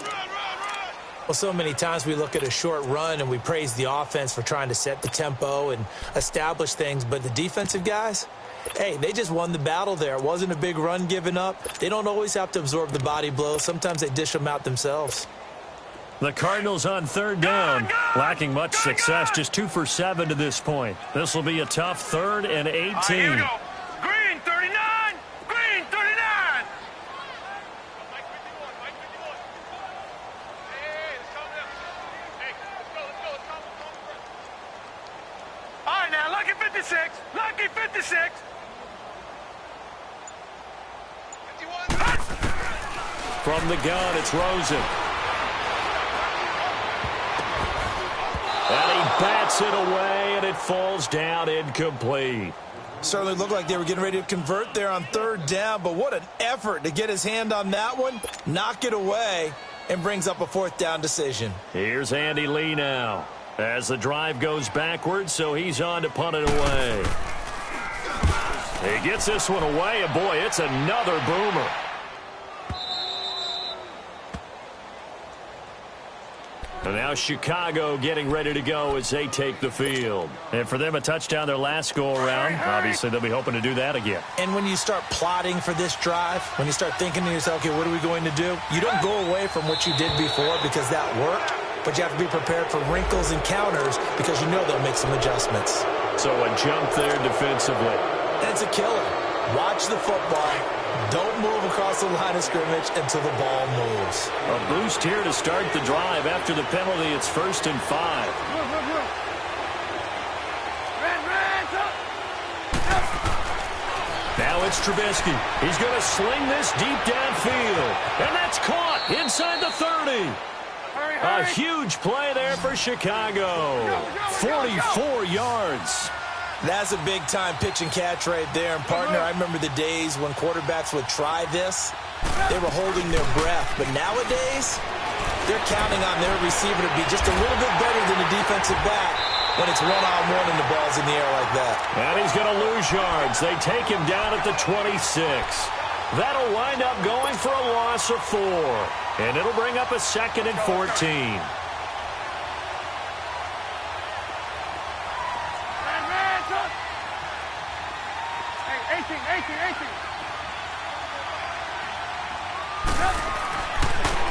[SPEAKER 2] Well, so many times we look at a short run and we praise the offense for trying to set the tempo and establish things. But the defensive guys, hey, they just won the battle there. It wasn't a big run given up. They don't always have to absorb the body blows. Sometimes they dish them out themselves.
[SPEAKER 1] The Cardinals on 3rd down, lacking much success, just 2 for 7 to this point. This will be a tough 3rd and 18.
[SPEAKER 3] Right, here we go. Green 39, Green 39. All right, now, lucky 56, lucky 56. 51.
[SPEAKER 1] From the gun, it's Rosen. And he bats it away, and it falls down incomplete.
[SPEAKER 2] Certainly looked like they were getting ready to convert there on 3rd down, but what an effort to get his hand on that one, knock it away, and brings up a 4th down decision.
[SPEAKER 1] Here's Andy Lee now as the drive goes backwards, so he's on to punt it away. He gets this one away, and boy, it's another boomer. And now Chicago getting ready to go as they take the field. And for them, a touchdown their last go-around. Obviously, they'll be hoping to do that again.
[SPEAKER 2] And when you start plotting for this drive, when you start thinking to yourself, okay, what are we going to do? You don't go away from what you did before because that worked, but you have to be prepared for wrinkles and counters because you know they'll make some adjustments.
[SPEAKER 1] So a jump there defensively.
[SPEAKER 2] And it's a killer. Watch the football. Don't move across the line of scrimmage until the ball moves.
[SPEAKER 1] A boost here to start the drive. After the penalty, it's 1st and 5. Now it's Trubisky. He's going to sling this deep downfield. And that's caught inside the 30.
[SPEAKER 3] Hurry
[SPEAKER 1] A huge play there for Chicago. 44 yards.
[SPEAKER 2] That's a big-time pitch and catch right there. And, partner, I remember the days when quarterbacks would try this. They were holding their breath. But nowadays, they're counting on their receiver to be just a little bit better than the defensive back when it's one-on-one and the ball's in the air like that.
[SPEAKER 1] And he's going to lose yards. They take him down at the 26. That'll wind up going for a loss of 4. And it'll bring up a 2nd and 14.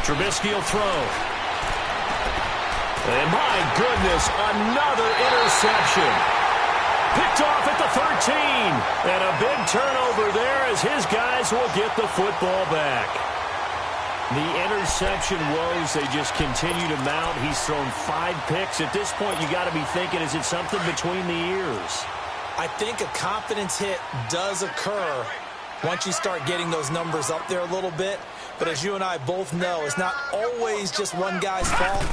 [SPEAKER 1] Trubisky will throw. And my goodness, another interception. Picked off at the 13. And a big turnover there as his guys will get the football back. The interception woes, they just continue to mount. He's thrown 5 picks. At this point, you got to be thinking, is it something between the ears?
[SPEAKER 2] I think a confidence hit does occur once you start getting those numbers up there a little bit. But as you and I both know, it's not always just one guy's fault.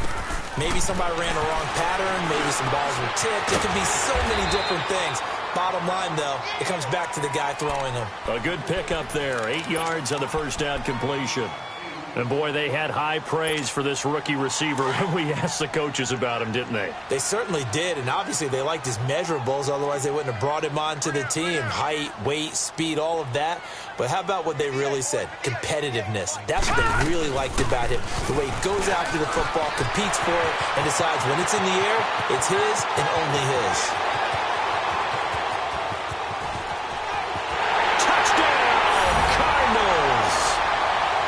[SPEAKER 2] Maybe somebody ran a wrong pattern. Maybe some balls were tipped. It can be so many different things. Bottom line, though, it comes back to the guy throwing them.
[SPEAKER 1] A good pickup there. 8 yards on the first down completion. And, boy, they had high praise for this rookie receiver when we asked the coaches about him, didn't they?
[SPEAKER 2] They certainly did, and obviously they liked his measurables. Otherwise, they wouldn't have brought him onto the team. Height, weight, speed, all of that. But how about what they really said? Competitiveness. That's what they really liked about him. The way he goes after the football, competes for it, and decides when it's in the air, it's his and only his.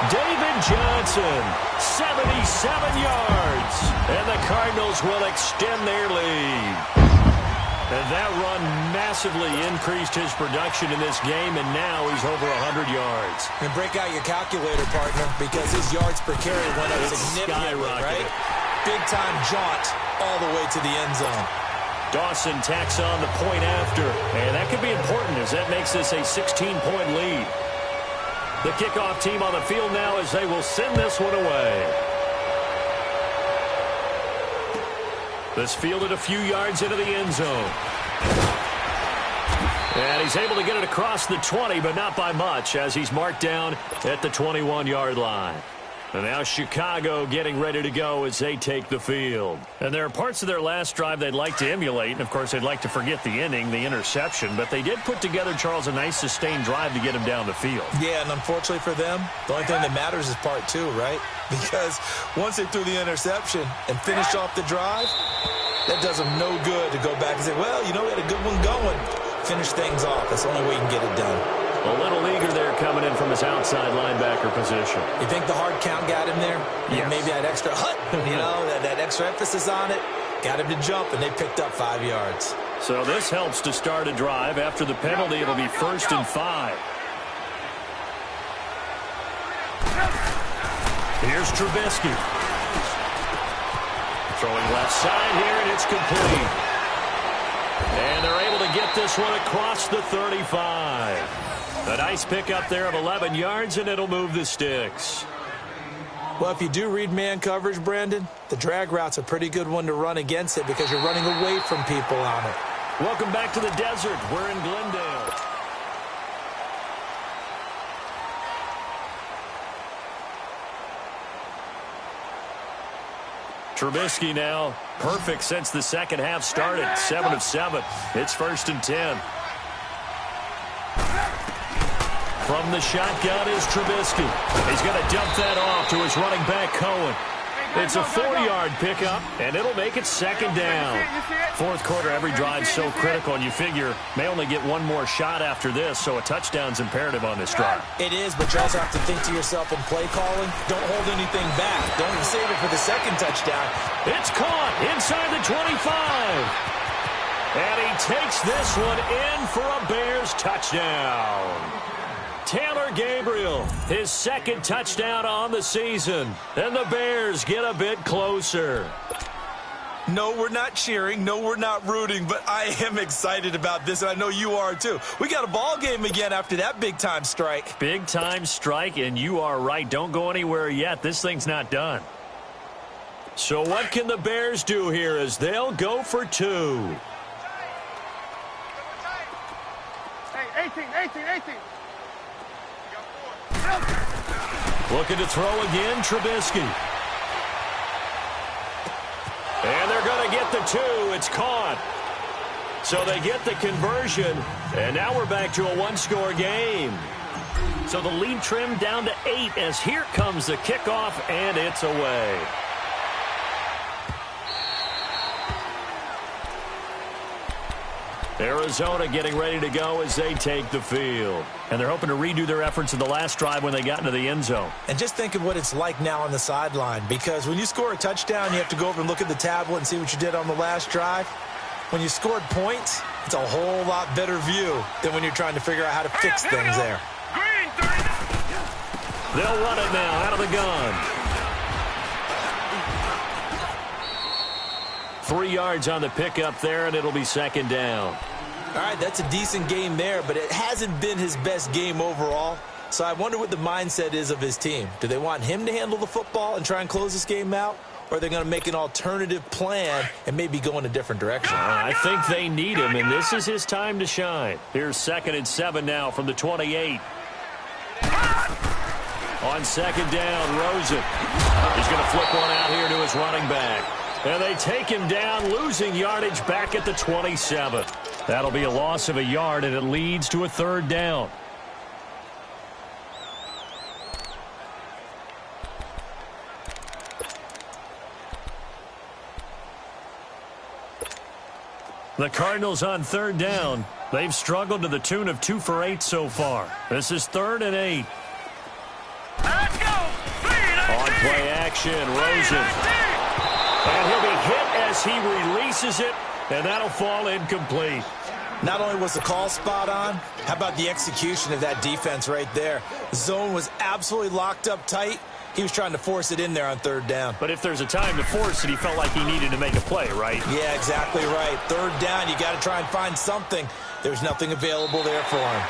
[SPEAKER 1] David Johnson, 77 yards. And the Cardinals will extend their lead. And that run massively increased his production in this game, and now he's over 100 yards.
[SPEAKER 2] And break out your calculator, partner, because his yards per carry went up significantly, right? Big-time jaunt all the way to the end zone.
[SPEAKER 1] Dawson tacks on the point after, and that could be important as that makes this a 16-point lead. The kickoff team on the field now as they will send this one away. This fielded a few yards into the end zone. And he's able to get it across the 20, but not by much as he's marked down at the 21-yard line. And now Chicago getting ready to go as they take the field. And there are parts of their last drive they'd like to emulate. And, of course, they'd like to forget the inning, the interception. But they did put together, Charles, a nice sustained drive to get him down the field.
[SPEAKER 2] Yeah, and unfortunately for them, the only thing that matters is part 2, right? Because once they threw the interception and finished off the drive, that does them no good to go back and say, well, you know, we had a good one going. Finish things off. That's the only way you can get it done.
[SPEAKER 1] A little eager there coming in from his outside linebacker position.
[SPEAKER 2] You think the hard count got him there?
[SPEAKER 1] Yes.
[SPEAKER 2] Maybe that extra that extra emphasis on it got him to jump, and they picked up 5 yards.
[SPEAKER 1] So this helps to start a drive. After the penalty, it'll be 1st and 5. Here's Trubisky. Throwing left side here, and it's complete. And they're able to get this one across the 35. A nice pickup there of 11 yards, and it'll move the sticks.
[SPEAKER 2] Well, if you do read man coverage, Brandon, the drag route's a pretty good one to run against it because you're running away from people on it.
[SPEAKER 1] Welcome back to the desert. We're in Glendale. Trubisky now, perfect since the second half started. 7 of 7. It's 1st and 10. From the shotgun is Trubisky. He's going to dump that off to his running back, Cohen. It's a 4-yard pickup, and it'll make it 2nd down. Fourth quarter, every drive's so critical, and you figure may only get one more shot after this, so a touchdown's imperative on this drive.
[SPEAKER 2] It is, but you also have to think to yourself in play calling, don't hold anything back. Don't even save it for the second touchdown.
[SPEAKER 1] It's caught inside the 25. And he takes this one in for a Bears touchdown. Taylor Gabriel, his 2nd touchdown on the season. And the Bears get a bit closer.
[SPEAKER 2] No, we're not cheering. No, we're not rooting. But I am excited about this, and I know you are too. We got a ball game again after that big-time strike.
[SPEAKER 1] Big-time strike, and you are right. Don't go anywhere yet. This thing's not done. So what can the Bears do here as they'll go for 2?
[SPEAKER 3] Hey, 18.
[SPEAKER 1] Looking to throw again, Trubisky. And they're going to get the 2. It's caught. So they get the conversion, and now we're back to a one-score game. So the lead trimmed down to 8 as here comes the kickoff, and it's away. Arizona getting ready to go as they take the field. And they're hoping to redo their efforts in the last drive when they got into the end zone.
[SPEAKER 2] And just think of what it's like now on the sideline, because when you score a touchdown, you have to go over and look at the tablet and see what you did on the last drive. When you scored points, it's a whole lot better view than when you're trying to figure out how to fix things there.
[SPEAKER 3] Green, 39.
[SPEAKER 1] They'll run it now out of the gun. 3 yards on the pickup there, and it'll be second down.
[SPEAKER 2] All right, that's a decent game there, but it hasn't been his best game overall. So I wonder what the mindset is of his team. Do they want him to handle the football and try and close this game out? Or are they going to make an alternative plan and maybe go in a different direction?
[SPEAKER 1] I think they need him, and this is his time to shine. Here's 2nd and 7 now from the 28. On second down, Rosen. He's going to flip one out here to his running back. And they take him down, losing yardage back at the 27. That'll be a loss of a yard, and it leads to a 3rd down. The Cardinals on 3rd down. They've struggled to the tune of 2 for 8 so far. This is 3rd and 8.
[SPEAKER 3] Let's go.
[SPEAKER 1] On play action, Rosen. And he'll be hit as he releases it, and that'll fall incomplete.
[SPEAKER 2] Not only was the call spot on, how about the execution of that defense right there? The zone was absolutely locked up tight. He was trying to force it in there on 3rd down.
[SPEAKER 1] But if there's a time to force it, he felt like he needed to make a play, right?
[SPEAKER 2] Yeah, exactly right. 3rd down, you got to try and find something. There's nothing available there for him.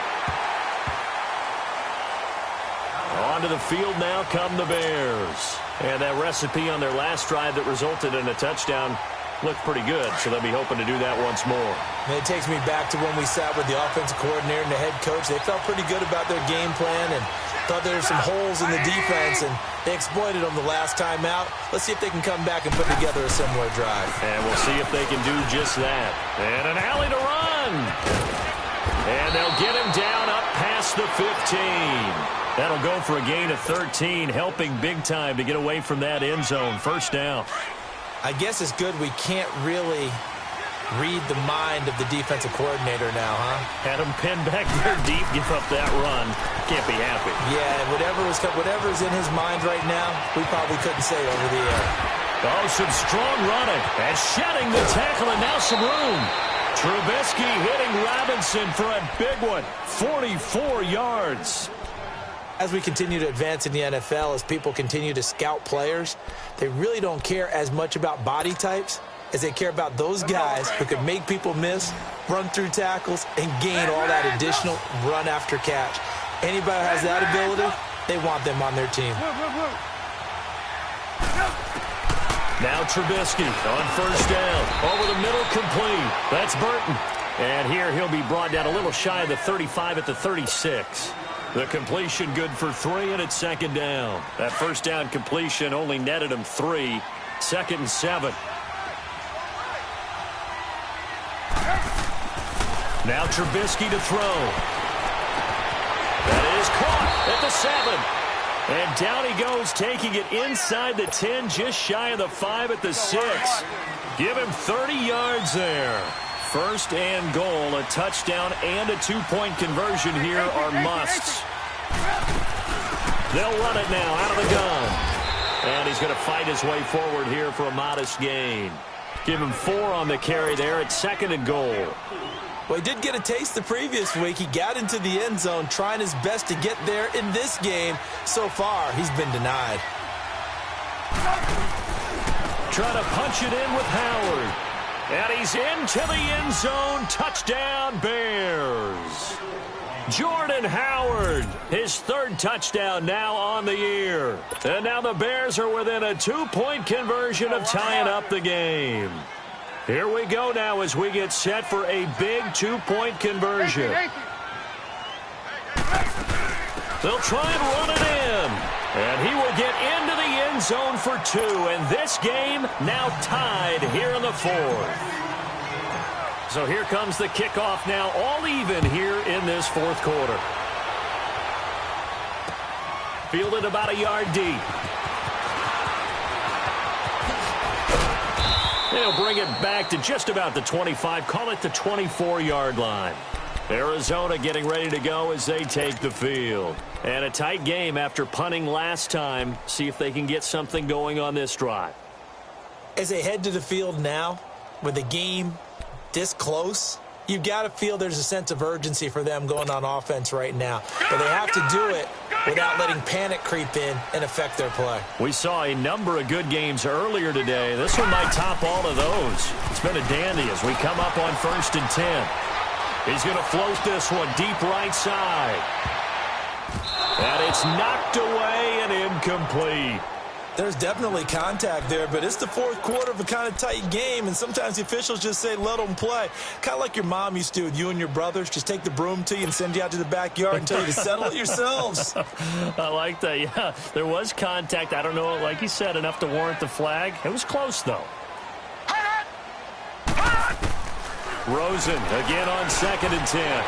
[SPEAKER 1] Onto the field now come the Bears. And that recipe on their last drive that resulted in a touchdown looked pretty good, so they'll be hoping to do that once more.
[SPEAKER 2] And it takes me back to when we sat with the offensive coordinator and the head coach. They felt pretty good about their game plan and thought there were some holes in the defense, and they exploited them the last time out. Let's see if they can come back and put together a similar drive.
[SPEAKER 1] And we'll see if they can do just that. And an alley to run. And they'll get him down up past the 15. That'll go for a gain of 13, helping big time to get away from that end zone. 1st down.
[SPEAKER 2] I guess it's good we can't really read the mind of the defensive coordinator now, huh?
[SPEAKER 1] Had him pinned back there deep, give up that run. Can't be happy.
[SPEAKER 2] Yeah, whatever's in his mind right now, we probably couldn't say over the air.
[SPEAKER 1] Oh, some strong running. And shedding the tackle, and now some room. Trubisky hitting Robinson for a big one. 44 yards.
[SPEAKER 2] As we continue to advance in the NFL, as people continue to scout players, they really don't care as much about body types as they care about those guys who can make people miss, run through tackles, and gain all that additional run after catch. Anybody who has that ability, they want them on their team.
[SPEAKER 1] Now Trubisky on 1st down. Over the middle, complete. That's Burton. And here he'll be brought down a little shy of the 35 at the 36. The completion good for 3, and it's 2nd down. That 1st down completion only netted him 3. 2nd and 7. Now Trubisky to throw. That is caught at the 7. And down he goes, taking it inside the 10, just shy of the 5 at the 6. Give him 30 yards there. 1st and goal, a touchdown and a 2-point conversion here are musts. They'll run it now out of the gun. And he's going to fight his way forward here for a modest gain. Give him 4 on the carry there at 2nd and goal.
[SPEAKER 2] Well, he did get a taste the previous week. He got into the end zone, trying his best to get there in this game. So far, he's been denied.
[SPEAKER 1] Trying to punch it in with Howard. And he's into the end zone. Touchdown, Bears. Jordan Howard, his third touchdown now on the year. And now the Bears are within a 2-point conversion of tying up the game. Here we go now as we get set for a big 2-point conversion. They'll try and run it in. And he will get into the end zone for 2. And this game now tied here in the 4th. So here comes the kickoff now, all even here in this 4th quarter. Fielded about a yard deep. They'll bring it back to just about the 25, call it the 24-yard line. Arizona getting ready to go as they take the field. And a tight game after punting last time. See if they can get something going on this drive.
[SPEAKER 2] As they head to the field now, with the game this close, you've got to feel there's a sense of urgency for them going on offense right now. But they have to do it without letting panic creep in and affect their play.
[SPEAKER 1] We saw a number of good games earlier today. This one might top all of those. It's been a dandy as we come up on 1st and 10. He's going to float this one deep right side. And it's knocked away and incomplete.
[SPEAKER 2] There's definitely contact there, but it's the 4th quarter of a kind of tight game, and sometimes the officials just say, let them play. Kind of like your mom used to with you and your brothers. Just take the broom to you and send you out to the backyard and tell you to settle it yourselves.
[SPEAKER 1] I like that, yeah. There was contact. I don't know, like you said, enough to warrant the flag. It was close, though. Rosen again on 2nd and 10.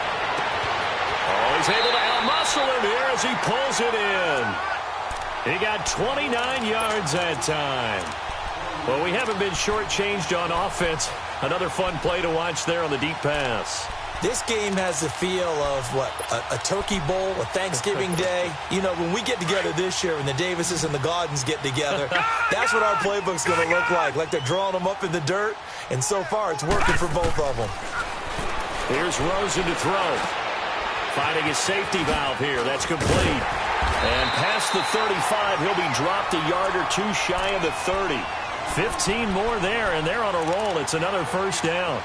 [SPEAKER 1] Oh, he's able to out-muscle him here as he pulls it in. He got 29 yards that time. Well, we haven't been shortchanged on offense. Another fun play to watch there on the deep pass.
[SPEAKER 2] This game has the feel of, what, a turkey bowl, a Thanksgiving day. You know, when we get together this year, when the Davises and the Gaudens get together, that's what our playbook's going to look like they're drawing them up in the dirt, and so far it's working for both of them.
[SPEAKER 1] Here's Rosen to throw. Finding his safety valve here. That's complete. And past the 35, he'll be dropped a yard or 2 shy of the 30. 15 more there, and they're on a roll. It's another 1st down.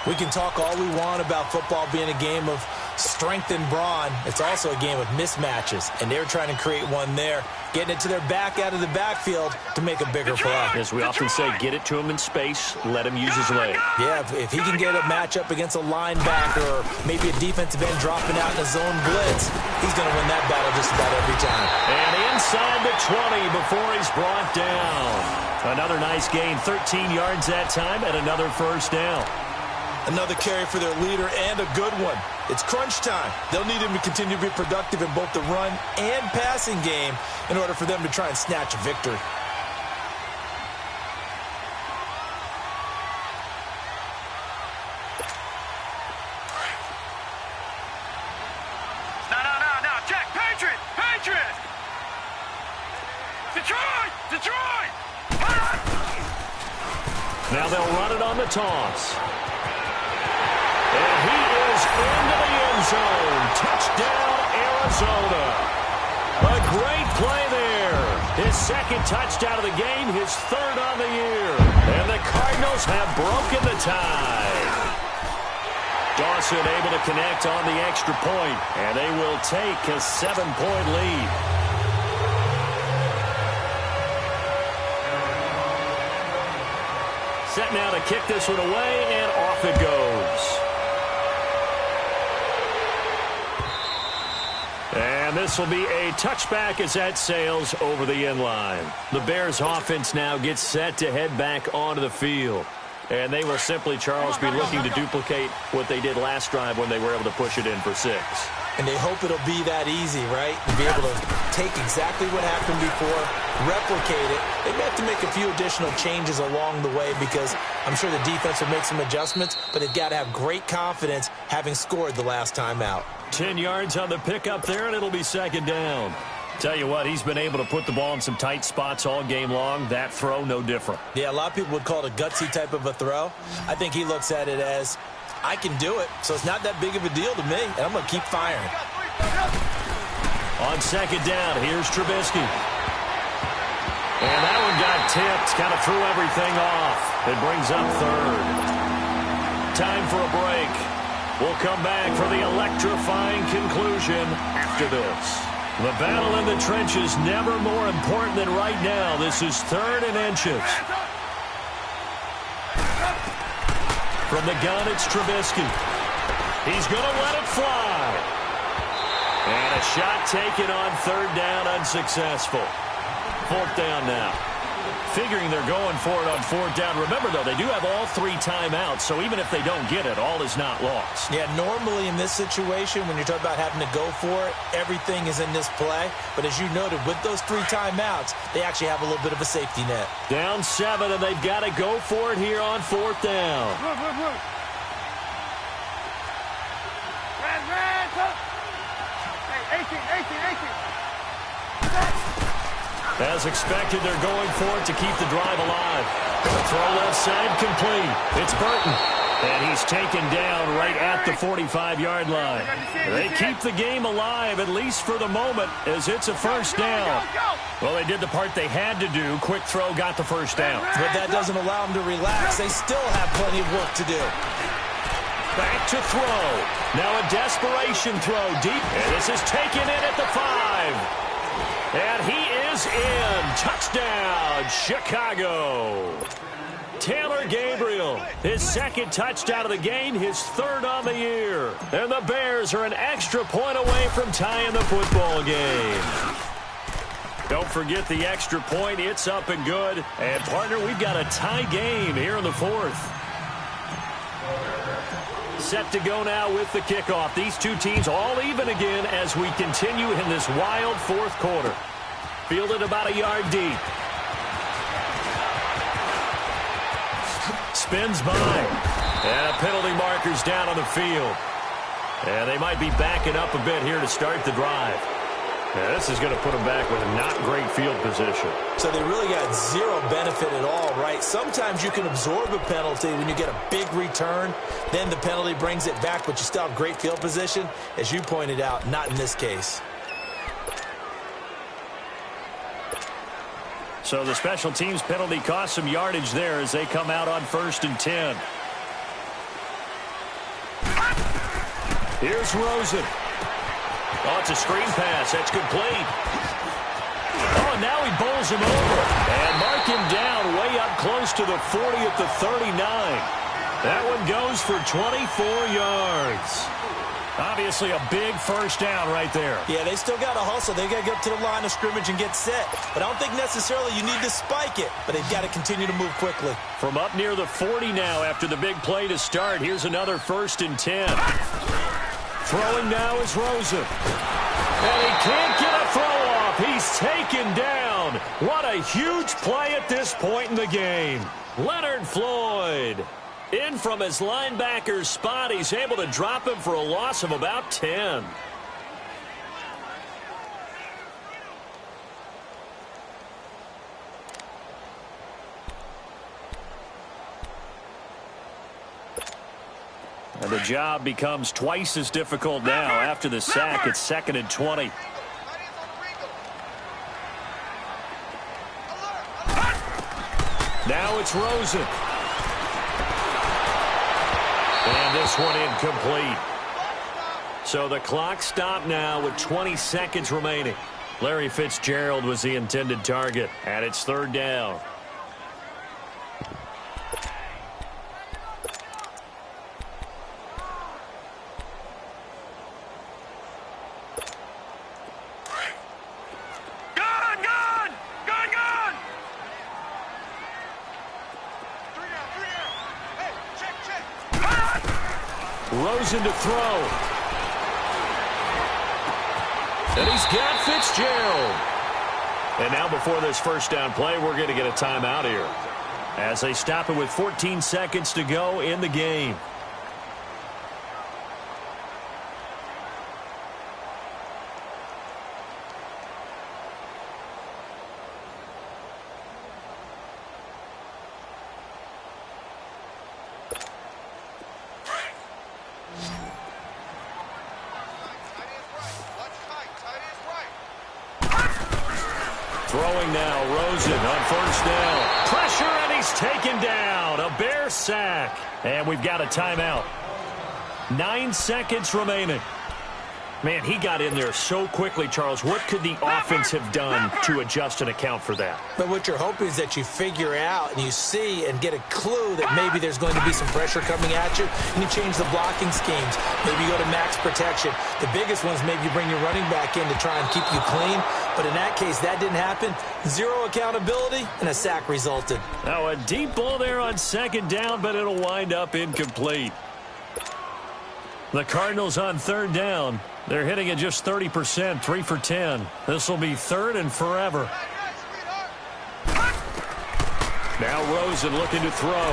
[SPEAKER 2] We can talk all we want about football being a game of strength and brawn. It's also a game of mismatches, and they're trying to create one there, getting it to their back out of the backfield to make a bigger play.
[SPEAKER 1] As we often say, get it to him in space, let him use his leg.
[SPEAKER 2] Yeah, if he can get a matchup against a linebacker or maybe a defensive end dropping out in a zone blitz, he's going to win that battle just about every time.
[SPEAKER 1] And inside the 20 before he's brought down. Another nice gain, 13 yards that time, and another 1st down.
[SPEAKER 2] Another carry for their leader and a good one. It's crunch time. They'll need him to continue to be productive in both the run and passing game in order for them to try and snatch a victory.
[SPEAKER 3] No. Check. Patriot. Detroit.
[SPEAKER 1] Now they'll run it on the toss. And he is into the end zone. Touchdown, Arizona. A great play there. His 2nd touchdown of the game, his 3rd on the year. And the Cardinals have broken the tie. Dawson able to connect on the extra point, and they will take a 7-point lead. Set now to kick this one away, and off it goes. And this will be a touchback as that sails over the end line. The Bears offense now gets set to head back onto the field. And they will simply, Charles, be looking to duplicate what they did last drive when they were able to push it in for 6.
[SPEAKER 2] And they hope it'll be that easy, right? To be able to take exactly what happened before, replicate it. They may have to make a few additional changes along the way because I'm sure the defense will make some adjustments, but they've got to have great confidence having scored the last time out.
[SPEAKER 1] 10 yards on the pickup there, and it'll be 2nd down. Tell you what, he's been able to put the ball in some tight spots all game long. That throw, no different.
[SPEAKER 2] Yeah, a lot of people would call it a gutsy type of a throw. I think he looks at it as, I can do it, so it's not that big of a deal to me, and I'm going to keep firing.
[SPEAKER 1] On 2nd down, here's Trubisky. And that one got tipped, kind of threw everything off. It brings up 3rd. Time for a break. We'll come back for the electrifying conclusion after this. The battle in the trenches never more important than right now. This is 3rd and inches. From the gun, it's Trubisky. He's going to let it fly. And a shot taken on 3rd down, unsuccessful. 4th down now. Figuring they're going for it on 4th down. Remember, though, they do have all 3 timeouts, so even if they don't get it, all is not lost.
[SPEAKER 2] Yeah, normally in this situation, when you're talking about having to go for it, everything is in this play. But as you noted, with those 3 timeouts, they actually have a little bit of a safety net.
[SPEAKER 1] Down 7, and they've got to go for it here on 4th down.
[SPEAKER 3] Hey, 18.
[SPEAKER 1] As expected, they're going for it to keep the drive alive. The throw left side complete. It's Burton. And he's taken down right at the 45-yard line. They keep the game alive, at least for the moment, as it's a 1st down. Well, they did the part they had to do. Quick throw got the 1st down.
[SPEAKER 2] But that doesn't allow them to relax. They still have plenty of work to do.
[SPEAKER 1] Back to throw. Now a desperation throw deep. And this is taken in at the 5. And he is in. Touchdown, Chicago. Taylor Gabriel, his 2nd touchdown of the game, his 3rd on the year. And the Bears are an extra point away from tying the football game. Don't forget the extra point. It's up and good. And, partner, we've got a tie game here in the 4th. Set to go now with the kickoff. These 2 teams all even again as we continue in this wild 4th quarter. Fielded about a yard deep. Spins by. And a penalty marker's down on the field. And they might be backing up a bit here to start the drive. Yeah, this is going to put them back with a not great field position.
[SPEAKER 2] So they really got 0 benefit at all, right? Sometimes you can absorb a penalty when you get a big return. Then the penalty brings it back, but you still have great field position. As you pointed out, not in this case.
[SPEAKER 1] So the special teams penalty cost some yardage there as they come out on 1st and 10. Here's Rosen. Oh, it's a screen pass. That's complete. Oh, and now he bowls him over. And mark him down way up close to the 40 at the 39. That one goes for 24 yards. Obviously a big 1st down right there.
[SPEAKER 2] Yeah, they still got to hustle. They got to get up to the line of scrimmage and get set. But I don't think necessarily you need to spike it. But they've got to continue to move quickly.
[SPEAKER 1] From up near the 40 now after the big play to start. Here's another 1st and 10. Throwing now is Rosen. And he can't get a throw off. He's taken down. What a huge play at this point in the game. Leonard Floyd. In from his linebacker's spot. He's able to drop him for a loss of about 10. And the job becomes twice as difficult now after the sack. It's 2nd and 20. Now it's Rosen. And this one incomplete. So the clock stopped now with 20 seconds remaining. Larry Fitzgerald was the intended target, and it's 3rd down. Rosen to throw. And he's got Fitzgerald. And now before this 1st down play, we're going to get a timeout here as they stop it with 14 seconds to go in the game. Throwing now, Rosen on 1st down. Pressure, and he's taken down. A Bear sack. And we've got a timeout. 9 seconds remaining. Man, he got in there so quickly, Charles. What could the offense have done to adjust and account for that?
[SPEAKER 2] But what you're hoping is that you figure out and you see and get a clue that maybe there's going to be some pressure coming at you, and you change the blocking schemes. Maybe you go to max protection. The biggest one is maybe you bring your running back in to try and keep you clean. But in that case, that didn't happen. Zero accountability, and a sack resulted.
[SPEAKER 1] Now, a deep ball there on second down, but it'll wind up incomplete. The Cardinals on third down. They're hitting at just 30%, 3 for 10. This will be third and forever. Now Rosen looking to throw.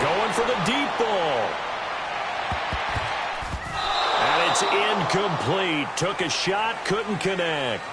[SPEAKER 1] Going for the deep ball. And it's incomplete. Took a shot, couldn't connect.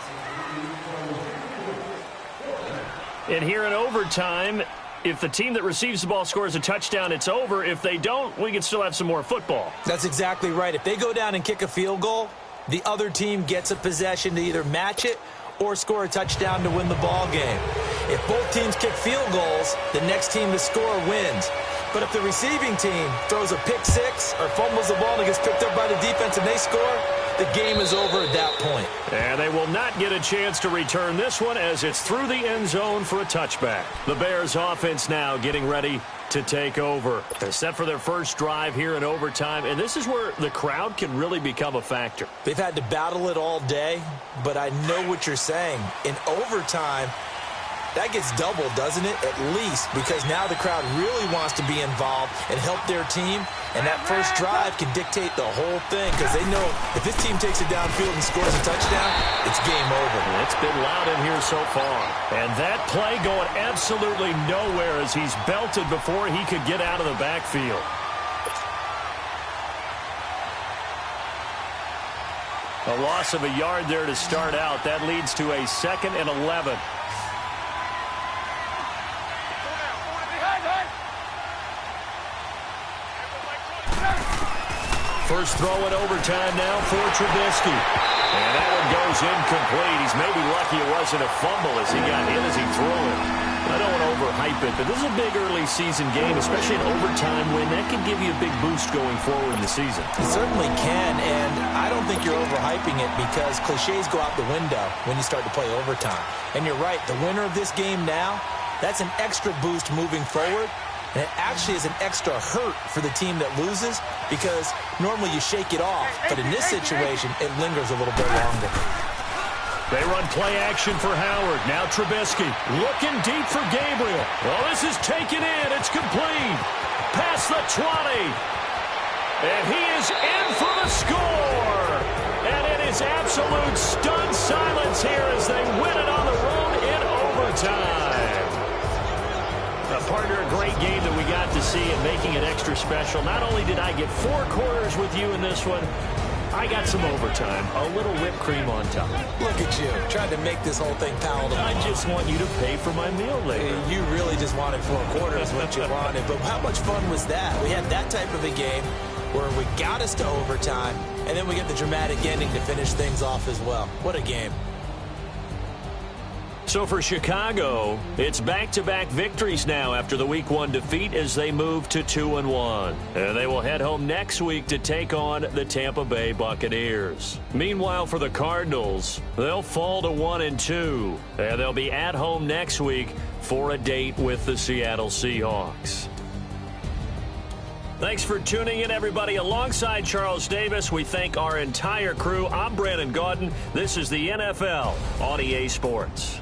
[SPEAKER 1] And here in overtime, if the team that receives the ball scores a touchdown, it's over. If they don't, we can still have some more football.
[SPEAKER 2] That's exactly right. If they go down and kick a field goal, the other team gets a possession to either match it or score a touchdown to win the ball game. If both teams kick field goals, the next team to score wins. But if the receiving team throws a pick six or fumbles the ball and it gets picked up by the defense and they score, the game is over at that point.
[SPEAKER 1] And they will not get a chance to return this one as it's through the end zone for a touchback. The Bears offense now getting ready to take over. They're set for their first drive here in overtime, and this is where the crowd can really become a factor.
[SPEAKER 2] They've had to battle it all day, but I know what you're saying. In overtime, that gets doubled, doesn't it? At least, because now the crowd really wants to be involved and help their team. And that first drive can dictate the whole thing because they know if this team takes it downfield and scores a touchdown, it's game over.
[SPEAKER 1] It's been loud in here so far. And that play going absolutely nowhere as he's belted before he could get out of the backfield. A loss of a yard there to start out. That leads to a 2nd and 11. First throw in overtime now for Trubisky. And that one goes incomplete. He's maybe lucky it wasn't a fumble as he got hit as he threw it. I don't want to overhype it, but this is a big early season game, especially an overtime win. That can give you a big boost going forward in the season.
[SPEAKER 2] It certainly can, and I don't think you're overhyping it because cliches go out the window when you start to play overtime. And you're right, the winner of this game now, that's an extra boost moving forward. And it actually is an extra hurt for the team that loses because normally you shake it off. But in this situation, it lingers a little bit longer.
[SPEAKER 1] They run play action for Howard. Now Trubisky looking deep for Gabriel. Well, this is taken in. It's complete. Past the 20. And he is in for the score. And it is absolute stunned silence here as they win it on the road in overtime. Partner, a great game that we got to see and making it extra special. Not only did I get 4 quarters with you in this one, I got some overtime. A little whipped cream on top.
[SPEAKER 2] Look at you, trying to make this whole thing palatable.
[SPEAKER 1] I just want you to pay for my meal later.
[SPEAKER 2] You really just wanted 4 quarters what you wanted. But how much fun was that? We had that type of a game where we got us to overtime, and then we get the dramatic ending to finish things off as well. What a game.
[SPEAKER 1] So for Chicago, it's back-to-back victories now after the Week 1 defeat as they move to 2-1. And they will head home next week to take on the Tampa Bay Buccaneers. Meanwhile, for the Cardinals, they'll fall to 1-2. And they'll be at home next week for a date with the Seattle Seahawks. Thanks for tuning in, everybody. Alongside Charles Davis, we thank our entire crew. I'm Brandon Gaudin. This is the NFL on EA Sports.